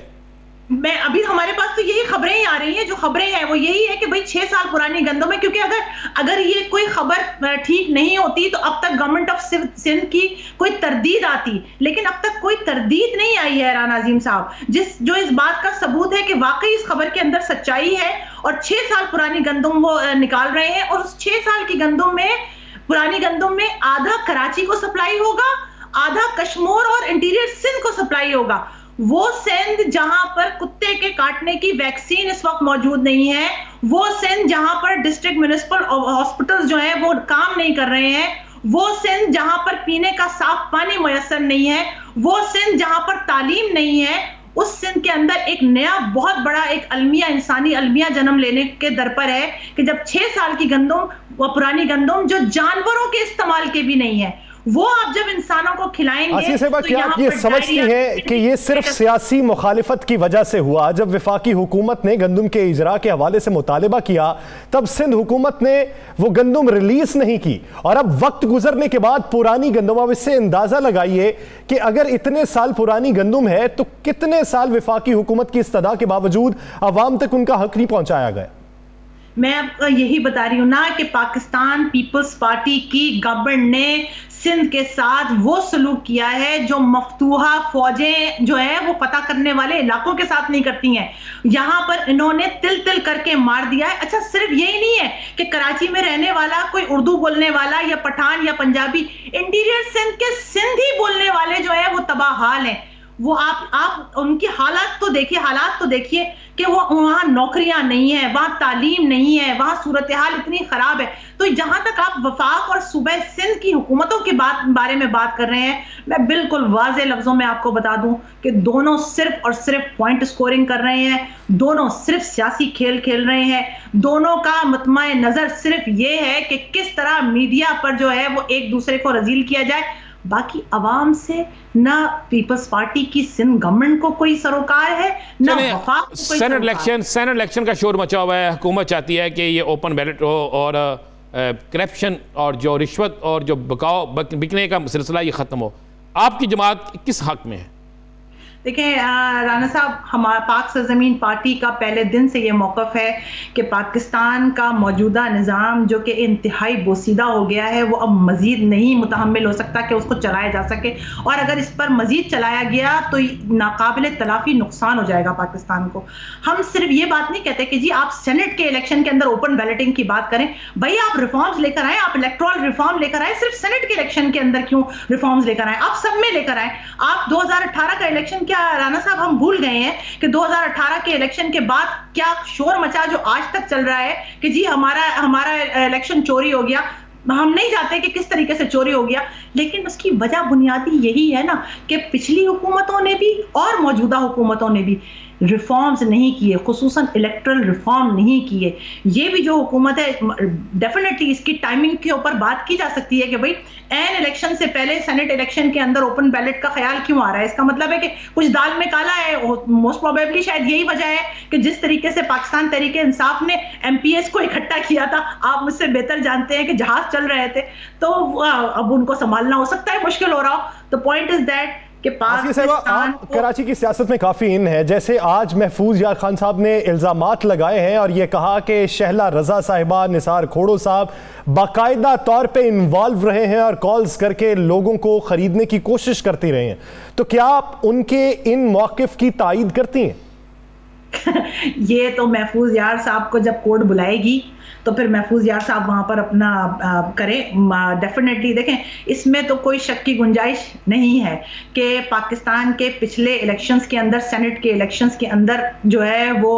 मैं अभी हमारे पास तो यही खबरें ही आ रही हैं, जो खबरें हैं वो यही है कि भाई 6 साल पुरानी गंदम है, क्योंकि अगर ये कोई खबर ठीक नहीं होती तो अब तक गवर्नमेंट ऑफ सिंध की कोई तरदीद आती, लेकिन अब तक कोई तरदीद नहीं आई है राना अजीम साहब, जो इस बात का सबूत है कि वाकई इस खबर के अंदर सच्चाई है। और 6 साल पुरानी गंदम वो निकाल रहे हैं, और उस 6 साल की गंदम में, पुरानी गंदम में आधा कराची को सप्लाई होगा, आधा कश्मीर और इंटीरियर सिंध को सप्लाई होगा। वो सिंध जहां पर कुत्ते के काटने की वैक्सीन इस वक्त मौजूद नहीं है, वो सिंध जहां पर डिस्ट्रिक्ट म्युनिसिपल हॉस्पिटल्स जो हैं वो काम नहीं कर रहे हैं, वो सिंध जहां पर पीने का साफ पानी मुयस्सर नहीं है, वो सिंध जहां पर तालीम नहीं है, उस सिंध के अंदर एक नया बहुत बड़ा एक अलमिया, इंसानी अलमिया जन्म लेने के दर पर है कि जब 6 साल की गंदम, वो पुरानी गंदम जो जानवरों के इस्तेमाल के भी नहीं है, वो आप जब इंसानों को खिलाएंगे तो क्या आप ये समझती हैं कि ये सिर्फ सियासी मुखालिफत की वजह से हुआ? जब वफाकी हुकूमत ने गंदम के इजरा के हवाले से मुतालिबा किया तब सिंध हुकूमत ने वो गंदम रिलीज नहीं की, और अब वक्त गुजरने के बाद पुरानी गंदम, अब इससे अंदाजा लगाइए कि अगर इतने साल पुरानी गंदम है तो कितने साल वफाकी हुकूमत की इस्तदा के बावजूद अवाम तक उनका हक नहीं पहुंचाया गया। मैं आपको यही बता रही हूँ ना कि पाकिस्तान पीपल्स पार्टी की गवर्नमेंट ने सिंध के साथ वो सलूक किया है जो मफतूहा फौजें जो है वो पता करने वाले इलाकों के साथ नहीं करती हैं। यहां पर इन्होंने तिल तिल करके मार दिया है। अच्छा, सिर्फ यही नहीं है कि कराची में रहने वाला कोई उर्दू बोलने वाला या पठान या पंजाबी, इंटीरियर सिंध के सिंधी बोलने वाले जो है वो तबाहाल हैं। वो आप उनकी हालात तो देखिए कि वो वहां नौकरियां नहीं है, वहां तालीम नहीं है, वहां सूरत हाल इतनी खराब है। तो जहां तक आप वफाक और सूबे सिंध की हुकूमतों के बारे में बात कर रहे हैं, मैं बिल्कुल वाज़े लफ्जों में आपको बता दूं कि दोनों सिर्फ और सिर्फ पॉइंट स्कोरिंग कर रहे हैं, दोनों सिर्फ सियासी खेल खेल रहे हैं, दोनों का मतमाए नजर सिर्फ ये है कि किस तरह मीडिया पर जो है वो एक दूसरे को रजील किया जाए। बाकी अवाम से ना पीपल्स पार्टी की सिंध गवर्नमेंट को कोई सरोकार है, ना वफाक को कोई सेनेट इलेक्शन का शोर मचा हुआ है। हुकूमत चाहती है कि ये ओपन बैलेट हो और करप्शन और जो रिश्वत और जो बिकने का सिलसिला ये ख़त्म हो। आपकी जमात किस हक में है? देखिए राना साहब, हमारा पाक सरजमीन पार्टी का पहले दिन से ये मौक़िफ़ है कि पाकिस्तान का मौजूदा निज़ाम जो कि इंतहाई बोसीदा हो गया है, वो अब मज़ीद नहीं मुतहम्मिल हो सकता कि उसको चलाया जा सके, और अगर इस पर मज़ीद चलाया गया तो नाकाबिल तलाफ़ी नुकसान हो जाएगा पाकिस्तान को। हम सिर्फ ये बात नहीं कहते कि जी आप सेनेट के इलेक्शन के अंदर ओपन बैलेटिंग की बात करें, भाई आप रिफॉर्म्स लेकर आए, आप इलेक्ट्रल रिफॉर्म लेकर आए, सिर्फ सेनेट के इलेक्शन के अंदर क्यों रिफॉर्म्स लेकर आए, आप सब में लेकर आए। आप 2018 का इलेक्शन क्या राना साहब हम भूल गए हैं कि 2018 के इलेक्शन के बाद क्या शोर मचा जो आज तक चल रहा है कि जी हमारा इलेक्शन चोरी हो गया। हम नहीं चाहते कि किस तरीके से चोरी हो गया, लेकिन उसकी वजह बुनियादी यही है ना कि पिछली हुकूमतों ने भी और मौजूदा हुकूमतों ने भी रिफॉर्म्स नहीं किए, खुसूसन इलेक्ट्रल रिफॉर्म नहीं किए। ये भी जो हुकूमत है, डेफिनेटली इसकी टाइमिंग के ऊपर बात की जा सकती है कि भाई एन इलेक्शन से पहले सेनेट इलेक्शन के अंदर ओपन बैलेट का ख्याल क्यों आ रहा है। इसका मतलब है कि कुछ दाल में काला है। मोस्ट प्रोबेबली शायद यही वजह है कि जिस तरीके से पाकिस्तान तहरीक इंसाफ ने एमपीएस को इकट्ठा किया था, आप मुझसे बेहतर जानते हैं कि जहाज चल रहे थे, तो अब उनको संभालना हो सकता है मुश्किल हो रहा हो। तो पॉइंट इज दैट कराची की सियासत में काफ़ी इन है, जैसे आज महफूज यार खान साहब ने इल्ज़ामात लगाए हैं और ये कहा कि शहला रजा साहिबा, निसार खोड़ो साहब बाकायदा तौर पे इन्वॉल्व रहे हैं और कॉल्स करके लोगों को ख़रीदने की कोशिश करती रहे हैं। तो क्या आप उनके इन मौक़िफ़ की तायीद करती हैं? ये तो महफूज यार साहब को जब कोर्ट बुलाएगी तो फिर महफूज यार साहब वहां पर अपना करें। डेफिनेटली देखें, इसमें तो कोई शक की गुंजाइश नहीं है कि पाकिस्तान के पिछले इलेक्शंस के अंदर, सेनेट के इलेक्शंस के अंदर जो है वो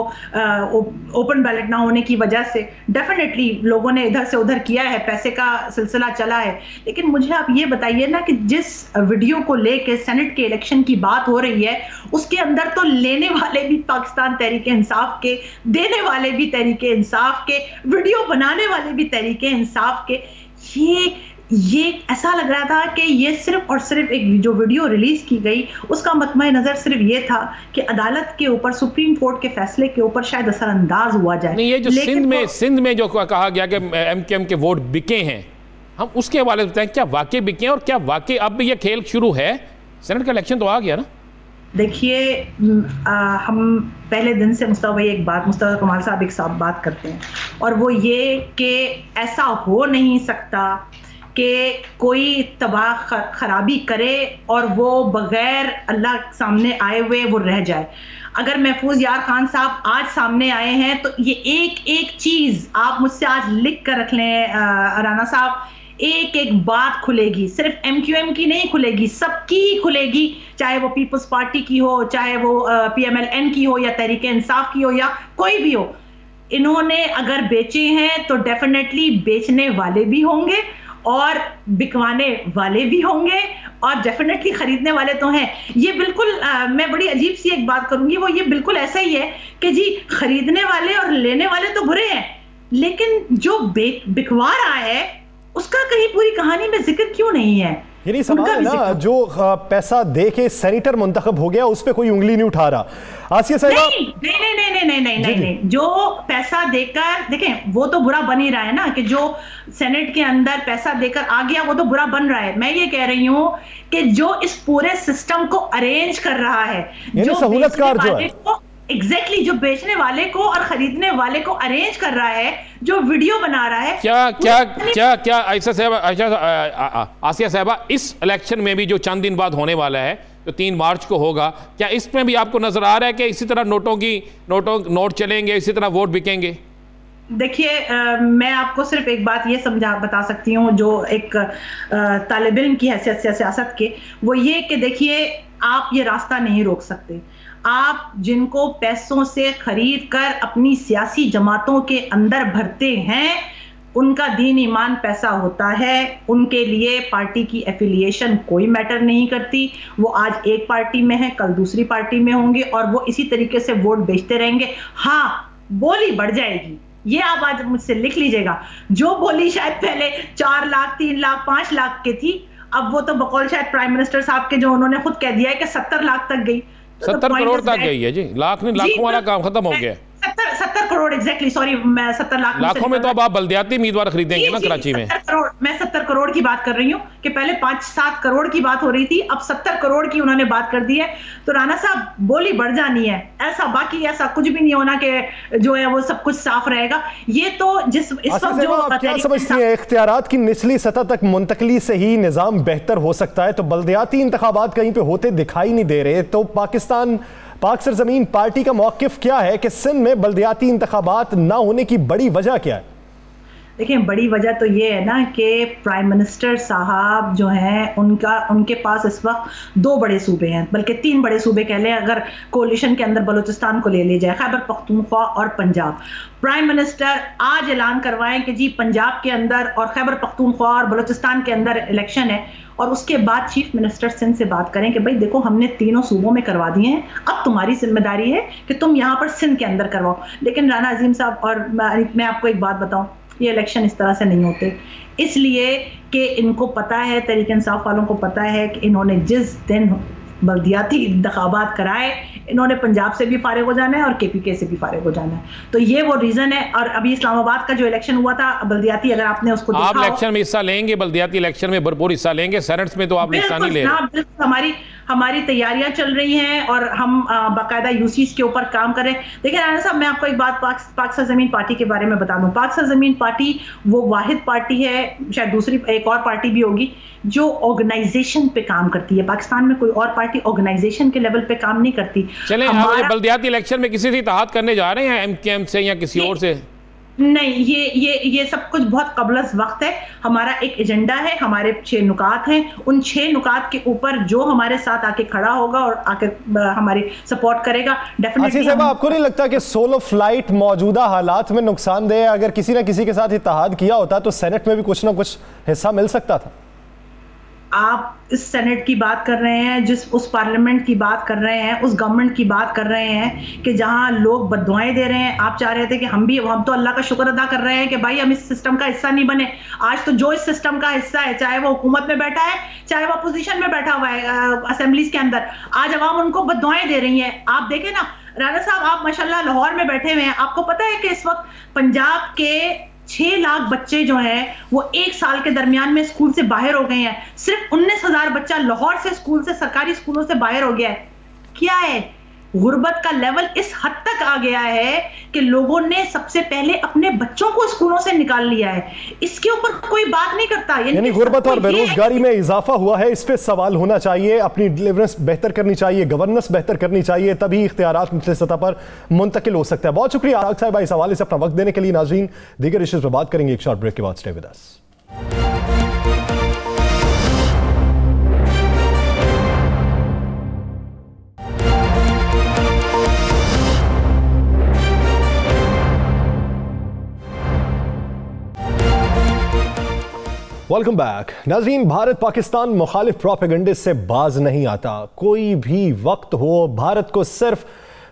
ओपन बैलेट ना होने की वजह से डेफिनेटली लोगों ने इधर से उधर किया है, पैसे का सिलसिला चला है। लेकिन मुझे आप ये बताइए ना कि जिस वीडियो को लेके सेनेट के इलेक्शन की बात हो रही है, उसके अंदर तो लेने वाले भी पाकिस्तान तहरीक इंसाफ के, देने वाले भी तहरीक इंसाफ के, वीडियो बनाने वाले भी तहरीक इंसाफ के। ये ऐसा लग रहा था कि ये सिर्फ और सिर्फ एक जो वीडियो रिलीज की गई उसका मतमय नजर सिर्फ ये था कि अदालत के ऊपर, सुप्रीम कोर्ट के फैसले के ऊपर शायद असरअंदाज हुआ जाए। नहीं, ये जो सिंध में जो कहा गया कि एमकेएम के वोट बिके हैं, हम उसके हवाले से बताएं, क्या वाकई बिके हैं और क्या वाकई अब ये खेल शुरू है? सेनेट का इलेक्शन तो आ गया ना। देखिए, हम पहले दिन से मुस्तफा कमाल साहब एक साथ बात करते हैं, और वो ये कि ऐसा हो नहीं सकता कि कोई तबाह खराबी करे और वो बगैर अल्लाह सामने आए हुए वो रह जाए। अगर महफूज यार खान साहब आज सामने आए हैं तो ये एक एक चीज़ आप मुझसे आज लिख कर रख लें राना साहब, एक एक बात खुलेगी, सिर्फ एमक्यूएम की नहीं खुलेगी, सबकी ही खुलेगी, चाहे वो पीपल्स पार्टी की हो, चाहे वो पीएमएलएन की हो या तहरीक इंसाफ की हो या कोई भी हो। इन्होंने अगर बेचे हैं तो डेफिनेटली बेचने वाले भी होंगे और बिकवाने वाले भी होंगे और डेफिनेटली खरीदने वाले तो हैं। ये बिल्कुल मैं बड़ी अजीब सी एक बात करूंगी, वो ये बिल्कुल ऐसा ही है कि जी खरीदने वाले और लेने वाले तो बुरे हैं, लेकिन जो बिकवा रहा है उसका कहीं पूरी कहानी में जिक्र क्यों नहीं है? यही सवाल है ना, जो पैसा दे के सेनेटर मुंतखब हो गया उस पर कोई उंगली नहीं उठा रहा। आसिया साहिबा, नहीं, जो पैसा देकर, देखें वो तो बुरा बन ही रहा है ना, कि जो सेनेट के अंदर पैसा देकर आ गया वो तो बुरा बन रहा है। मैं ये कह रही हूँ कि जो इस पूरे सिस्टम को अरेंज कर रहा है, जो सहूलतकार जो है, एग्जैक्टली जो बेचने वाले को और खरीदने वाले को अरेंज कर रहा है, जो वीडियो बना रहा है, क्या आसिया साहबा, इस इलेक्शन में भी जो चंद दिन बाद होने वाला है, जो 3 मार्च को होगा, क्या इसमें भी आपको नजर आ रहा है कि इसी तरह नोट चलेंगे, इसी तरह वोट बिकेंगे? देखिए, मैं आपको सिर्फ एक बात ये बता सकती हूँ जो एक तालिब इल्म की हैसियत से सियासत के, वो ये कि देखिए आप ये रास्ता नहीं रोक सकते। आप जिनको पैसों से खरीद कर अपनी सियासी जमातों के अंदर भरते हैं, उनका दीन ईमान पैसा होता है, उनके लिए पार्टी की एफिलिएशन कोई मैटर नहीं करती। वो आज एक पार्टी में है, कल दूसरी पार्टी में होंगे और वो इसी तरीके से वोट बेचते रहेंगे। हाँ, बोली बढ़ जाएगी, ये आप आज मुझसे लिख लीजिएगा। जो बोली शायद पहले 4 लाख, 3 लाख, 5 लाख की थी, अब वो तो बकौल शायद प्राइम मिनिस्टर साहब के, जो उन्होंने खुद कह दिया है कि 70 लाख तक गई। 70 करोड़ तक गई है जी, लाख नहीं, लाखों वाला काम खत्म हो गया है। 70 करोड़ एग्जैक्टली, सॉरी, मैं 70 लाख, लाखों में तो अब आप बल्दियाती उम्मीदवार खरीदेंगे ना कराची में। 70 करोड़, मैं 70 करोड़ की बात कर रही हूँ कि पहले 5-7 करोड़ की बात हो रही थी, अब 70 करोड़ की उन्होंने बात कर दी है। तो राणा साहब, बोली बढ़ जानी है, ऐसा बाकी ऐसा कुछ भी नहीं होना कि जो है वो सब कुछ साफ रहेगा। ये तो इस वक्त जो आप क्या समझती हैं, इख्तियारात की निचली सतह तक मुंतकली से ही निजाम बेहतर हो सकता है? तो बल्दियाती इंतखाबात कहीं पे होते दिखाई नहीं दे रहे, तो पाक सरजमीन पार्टी का मौक़िफ़ क्या है कि सिंध में बल्दियाती इंतखाबात ना होने की बड़ी वजह क्या है? देखिए, बड़ी वजह तो ये है ना कि प्राइम मिनिस्टर साहब जो हैं, उनके पास इस वक्त 2 बड़े सूबे हैं, बल्कि 3 बड़े सूबे कह लें अगर कोलिशन के अंदर बलूचिस्तान को ले लिया जाए, खैबर पख्तूनख्वा और पंजाब। प्राइम मिनिस्टर आज ऐलान करवाएं कि जी पंजाब के अंदर और खैबर पख्तूनख्वा और बलूचिस्तान के अंदर इलेक्शन है, और उसके बाद चीफ मिनिस्टर सिंध से बात करें कि भाई देखो, हमने तीनों सूबों में करवा दिए हैं, अब तुम्हारी जिम्मेदारी है कि तुम यहाँ पर सिंध के अंदर करवाओ। लेकिन राना अजीम साहब, और मैं आपको एक बात बताऊं, ये इलेक्शन इस तरह से नहीं होते, इसलिए कि इनको पता है, तहरीक इंसाफ वालों को पता है कि इन्होंने जिस दिन बल्दियाती इंतखाबात कराए, इन्होंने पंजाब से भी फारिग हो जाना है और KPK से भी फारिग हो जाना है। तो ये वो रीजन है। और अभी इस्लामाबाद का जो इलेक्शन हुआ था बल्दियाती, अगर आपने उसको देखा, आप इलेक्शन में हिस्सा लेंगे, बल्दियाती इलेक्शन में भरपूर हिस्सा लेंगे, सेनेट्स में तो आप हिस्सा नहीं ले रहे। हमारी तैयारियां चल रही हैं और हम बाकायदा यूसीस के ऊपर काम कर रहे हैं। देखिए राना साहब, मैं आपको एक बात पाक सरजमीन पार्टी के बारे में बता दूं। पाक सरजमीन पार्टी वो वाहिद पार्टी है, शायद दूसरी एक और पार्टी भी होगी, जो ऑर्गेनाइजेशन पे काम करती है। पाकिस्तान में कोई और पार्टी ऑर्गेनाइजेशन के लेवल पे काम नहीं करती। चलें, आप बल्दियाती इलेक्शन में किसी से इत्तेहाद करने जा रहे हैं, MKM से या किसी और से? नहीं, ये सब कुछ बहुत कबलस वक्त है। हमारा एक एजेंडा है, हमारे 6 नुकात हैं। उन 6 नुकात के ऊपर जो हमारे साथ आके खड़ा होगा और आके हमारी सपोर्ट करेगा, डेफिनेटली। साहब, आपको नहीं लगता कि सोलो फ्लाइट मौजूदा हालात में नुकसानदेह है? अगर किसी ना किसी के साथ इत्तेहाद किया होता तो सेनेट में भी कुछ ना कुछ हिस्सा मिल सकता था। आप इस सेनेट की बात कर रहे हैं, उस पार्लियामेंट की बात कर रहे हैं, उस गवर्नमेंट की बात कर रहे हैं कि जहां लोग बद्दुआएं दे रहे हैं। आप चाह रहे थे कि हम तो अल्लाह का शुक्र अदा कर रहे हैं कि भाई हम इस सिस्टम का हिस्सा नहीं बने। आज तो जो इस सिस्टम का हिस्सा है, चाहे वो हुकूमत में बैठा है, चाहे वो अपोजिशन में बैठा हुआ है असेंबलीज के अंदर, आज अवाम उनको बद्दुआएं दे रही है। आप देखें ना राना साहब, आप माशाल्लाह लाहौर में बैठे हुए हैं, आपको पता है कि इस वक्त पंजाब के 6 लाख बच्चे जो हैं वो 1 साल के दरमियान में स्कूल से बाहर हो गए हैं। सिर्फ 19,000 बच्चा लाहौर से स्कूल से, सरकारी स्कूलों से बाहर हो गया है। क्या है, गुर्बत का लेवल इस हद तक आ गया है कि लोगों ने सबसे पहले अपने बच्चों को स्कूलों से निकाल लिया है। इसके ऊपर कोई बात नहीं करता। यानी गुर्बत और बेरोजगारी में इजाफा हुआ है, इस पे सवाल होना चाहिए। अपनी डिलीवरेंस बेहतर करनी चाहिए, गवर्नेंस बेहतर करनी चाहिए, तभी इख्तियारात निचले सतह पर मुंतकिल हो सकता है। बहुत शुक्रिया साहब इस हवाले से अपना वक्त देने के लिए। नाज़रीन, दीगर इश्यूज पर बात करेंगे एक शॉर्ट ब्रेक के बाद। Stay with us. Welcome back. नाज़रीन, भारत पाकिस्तान मुखालिफ प्रोपेगेंडे से बाज नहीं आता। कोई भी वक्त हो, भारत को सिर्फ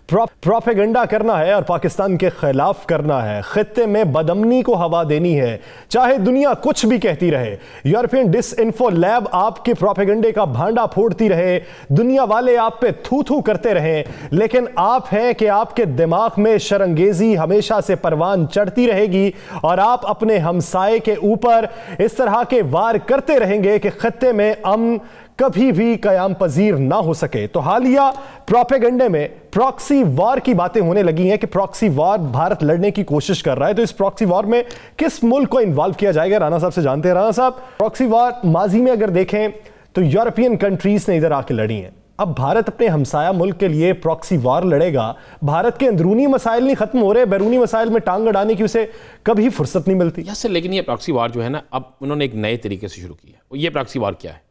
प्रोपेगेंडा करना है और पाकिस्तान के खिलाफ करना है। खित्ते में बदअमनी को हवा देनी है, चाहे दुनिया कुछ भी कहती रहे। यूरोपियन डिसइंफो लैब आपके प्रोपेगेंडे का भांडा फोड़ती रहे, दुनिया वाले आप पे थू थू करते रहे, लेकिन आप हैं कि आपके दिमाग में शरंगेजी हमेशा से परवान चढ़ती रहेगी और आप अपने हमसाए के ऊपर इस तरह के वार करते रहेंगे कि खित्ते में अमन कभी भी कयाम पजीर ना हो सके। तो हालिया प्रोपेगेंडे में प्रॉक्सी वॉर की बातें होने लगी हैं कि प्रॉक्सी वॉर भारत लड़ने की कोशिश कर रहा है। तो इस प्रॉक्सी वॉर में किस मुल्क को इन्वॉल्व किया जाएगा, राणा साहब से जानते हैं। राणा साहब, प्रॉक्सी वॉर माजी में अगर देखें तो यूरोपियन कंट्रीज ने इधर आके लड़ी हैं। अब भारत अपने हमसाया मुल्क के लिए प्रॉक्सी वॉर लड़ेगा। भारत के अंदरूनी मसाइल नहीं खत्म हो रहे, बैरूनी मसाइल में टांग अड़ाने की उसे कभी फुर्सत नहीं मिलती। यस, लेकिन ये प्रॉक्सी वॉर जो है ना, अब उन्होंने एक नए तरीके से शुरू किया। ये प्रॉक्सी वॉर क्या है,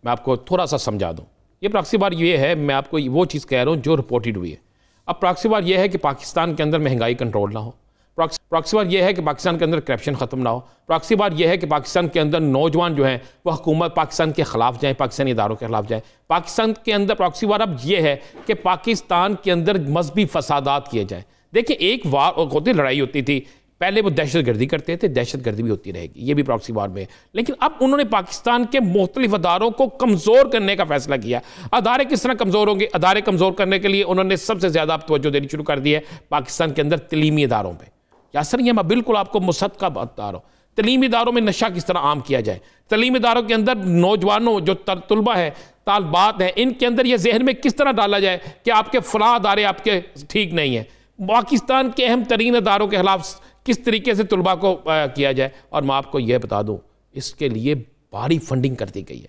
मैं आपको थोड़ा सा समझा दूं। ये प्रॉक्सी वार ये है, मैं आपको वो चीज़ कह रहा हूँ जो रिपोर्टेड हुई है। अब प्रॉक्सी वार ये है कि पाकिस्तान के अंदर महंगाई कंट्रोल ना हो, प्रॉक्सी वार ये है कि पाकिस्तान के अंदर करप्शन ख़त्म ना हो, प्रॉक्सी वार ये है कि पाकिस्तान के अंदर नौजवान जो हैं वह हुकूमत पाकिस्तान के ख़िलाफ़ जाएँ, पाकिस्तानी इदारों के ख़िलाफ़ जाएँ। पाकिस्तान के अंदर प्रॉक्सी वार अब ये है कि पाकिस्तान के अंदर मजहबी फसादात किए जाएँ। देखिए, एक वार होती लड़ाई होती थी, पहले वो दहशत गर्दी करते थे, दहशत गर्दी भी होती रहेगी, ये भी प्रॉक्सी वार में है। लेकिन अब उन्होंने पाकिस्तान के मुख्तलिफ अदारों को कमज़ोर करने का फैसला किया। अदारे किस तरह कमज़ोर होंगे? अदारे कमज़ोर करने के लिए उन्होंने सबसे ज़्यादा अब तवज्जो देनी शुरू कर दी है पाकिस्तान के अंदर तलीमी इदारों पर। यासर, ये मैं बिल्कुल आपको मुसद्दक़ा बता रहा हूँ, तलीमी इदारों में नशा किस तरह आम किया जाए, तलीमी इदारों के अंदर नौजवानों जो तलबा है, तालबात हैं, इनके अंदर ये जहन में किस तरह डाला जाए कि आपके फ़लाँ अदारे आपके ठीक नहीं हैं। पाकिस्तान के अहम तरीन अदारों के ख़िलाफ़ किस तरीके से तलबा को किया जाए। और मैं आपको यह बता दूँ, इसके लिए भारी फंडिंग कर दी गई है।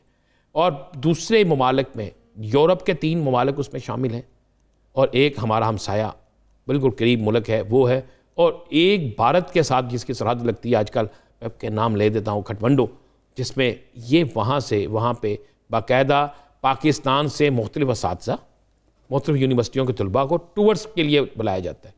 और दूसरे ममालिक में यूरोप के 3 ममालिक उसमें शामिल हैं, और एक हमारा हमसाया बिल्कुल करीब मुल्क है वो है, और एक भारत के साथ जिसकी सरहद लगती है आजकल, मैं आपके नाम ले देता हूँ, खटमंडो, जिसमें ये वहाँ से वहाँ पे बाकायदा पाकिस्तान से मुख्तलिफ असातिज़ा, मुख्तलिफ यूनिवर्सिटियों के तलबा को टूर्स के लिए बुलाया जाता है,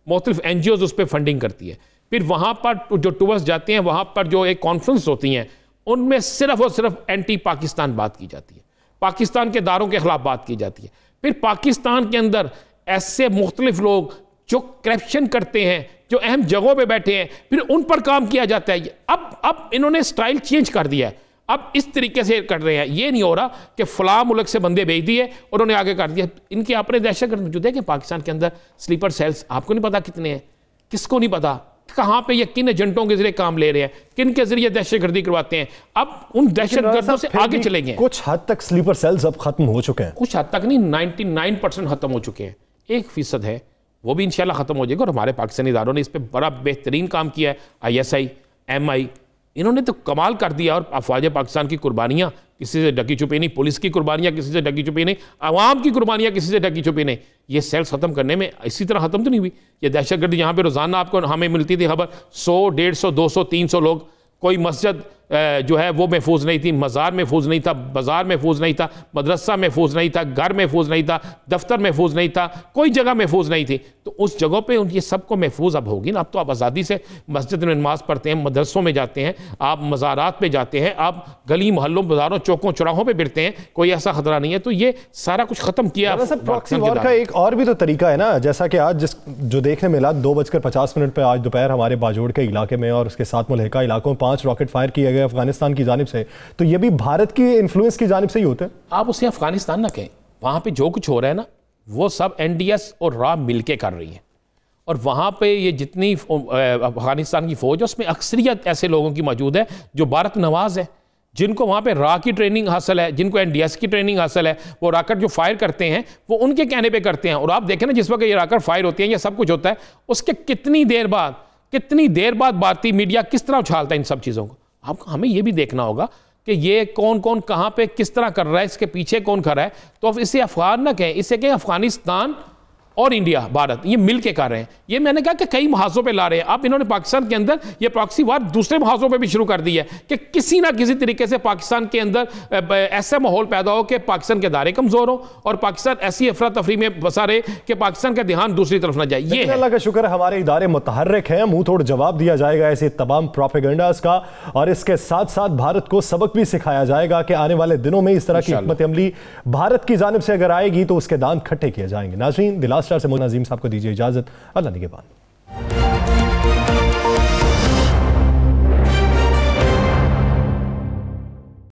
मुख्तलिफ NGOs उस पर फंडिंग करती है। फिर वहाँ पर जो टूर्स जाते हैं, वहाँ पर जो एक कॉन्फ्रेंस होती हैं, उनमें सिर्फ और सिर्फ एंटी पाकिस्तान बात की जाती है, पाकिस्तान के दारों के ख़िलाफ़ बात की जाती है। फिर पाकिस्तान के अंदर ऐसे मुख्तलिफ लोग जो करप्शन करते हैं, जो अहम जगहों पे बैठे हैं, फिर उन पर काम किया जाता है। अब इन्होंने स्टाइल चेंज कर दिया है, अब इस तरीके से कर रहे हैं। ये नहीं हो रहा कि फ़लाँ मुल्क से बंदे भेज दिए और उन्होंने आगे कर दिया। इनके अपने दहशतगर्द मौजूद है कि पाकिस्तान के अंदर स्लीपर सेल्स, आपको नहीं पता कितने हैं, किसको नहीं पता, कहाँ पे ये किन एजेंटों के जरिए काम ले रहे हैं, किन के जरिए दहशतगर्दी करवाते हैं। अब उन दहशतगर्दों से आगे चलेंगे। कुछ हद तक स्लीपर सेल्स अब खत्म हो चुके हैं, कुछ हद तक नहीं, 99% खत्म हो चुके हैं। 1% है, वो भी इंशाल्लाह ख़त्म हो जाएगा। और हमारे पाकिस्तानी इदारों ने इस पर बड़ा बेहतरीन काम किया है। ISI, MI, इन्होंने तो कमाल कर दिया। और अफवाज पाकिस्तान की कुर्बानियाँ किसी से ढकी छुपी नहीं, पुलिस की कुर्बानियाँ किसी से ढकी छुपी नहीं, आवाम की कुर्बानियाँ किसी से ढकी छुपी नहीं। ये सेल्स ख़त्म करने में इसी तरह ख़त्म तो नहीं हुई। ये दहशतगर्दी यहाँ पे रोज़ाना आपको हमें मिलती थी खबर, 100, 150, 200, 300 लोग, कोई मस्जिद जो है वो महफूज नहीं थी, मज़ार महफूज नहीं था, बाज़ार महफूज नहीं था, मदरसा महफूज नहीं था, घर महफूज नहीं था, दफ्तर महफूज नहीं था, कोई जगह महफूज नहीं थी। तो उस जगहों पे ये सबको महफूज अब होगी ना। अब तो आप आज़ादी से मस्जिद में नमाज़ पढ़ते हैं, मदरसों में जाते हैं, आप मज़ारात पे जाते हैं, आप गली मोहल्लों, बाज़ारों, चौकों चौराहों पर फिरते हैं, कोई ऐसा खतरा नहीं है। तो ये सारा कुछ ख़त्म किया। प्रॉक्सी वॉर का एक और भी तो तरीका है ना, जैसा कि आज जो देखने मिला 2:50 पर आज दोपहर हमारे बाजोड़ के इलाके में और उसके साथ मुल्हिका इलाकों में 5 रॉकेट फायर किए गए अफगानिस्तान की जानिब से। तो ये भी भारत की इन्फ्लुएंस की जानिब से ही होता है। आप उसे अफगानिस्तान ना कहें, वहां पे जो कुछ हो रहा है ना, वो सब NDS और RA मिलके कर रही है। और वहां पे ये जितनी अफगानिस्तान की फौज है, उसमें अक्सरियत ऐसे लोगों की मौजूद है जो भारत नवाज है, जिनको वहाँ पे RA की ट्रेनिंग हासिल है, जिनको NDS की ट्रेनिंग हासिल है। वो रॉकेट जो फायर करते हैं वो उनके कहने पे करते हैं। और आप देखें ना, जिस वक्त ये रॉकेट फायर होती है, ये सब कुछ होता है, उसके कितनी देर बाद भारतीय मीडिया किस तरह उछालता है इन सब चीज़ों को। आपको हमें ये भी देखना होगा कि ये कौन कौन कहाँ पे किस तरह कर रहा है, इसके पीछे कौन खड़ा है। तो अब इसे अफगान ना कहें, इसे कहें अफगानिस्तान और इंडिया, भारत, ये मिल के कर रहे हैं। ये मैंने कहा कि कई महाजों पे ला रहे हैं। अब इन्होंने पाकिस्तान के अंदर ये प्रॉक्सी वार दूसरे महाजों पे भी शुरू कर दी है कि किसी ना किसी तरीके से पाकिस्तान के अंदर ऐसा माहौल पैदा हो कि पाकिस्तान के दायरे कमजोर हो और पाकिस्तान ऐसी अफरा तफरी में बसा रहे कि पाकिस्तान का ध्यान दूसरी तरफ ना जाए। ये अल्लाह का शुक्र हमारे इदारे मुतहर्रिक हैं, मुंह तोड़ जवाब दिया जाएगा ऐसे तमाम प्रोपेगेंडास का। और इसके साथ साथ भारत को सबक भी सिखाया जाएगा कि आने वाले दिनों में इस तरह की हिकमत अमली भारत की जानिब से अगर आएगी तो उसके दांत खट्टे किए जाएंगे। नाज़रीन, द लास्ट स्टार से नज़ीम साहब को दीजिए इजाजत। अल्लाह निगहबान।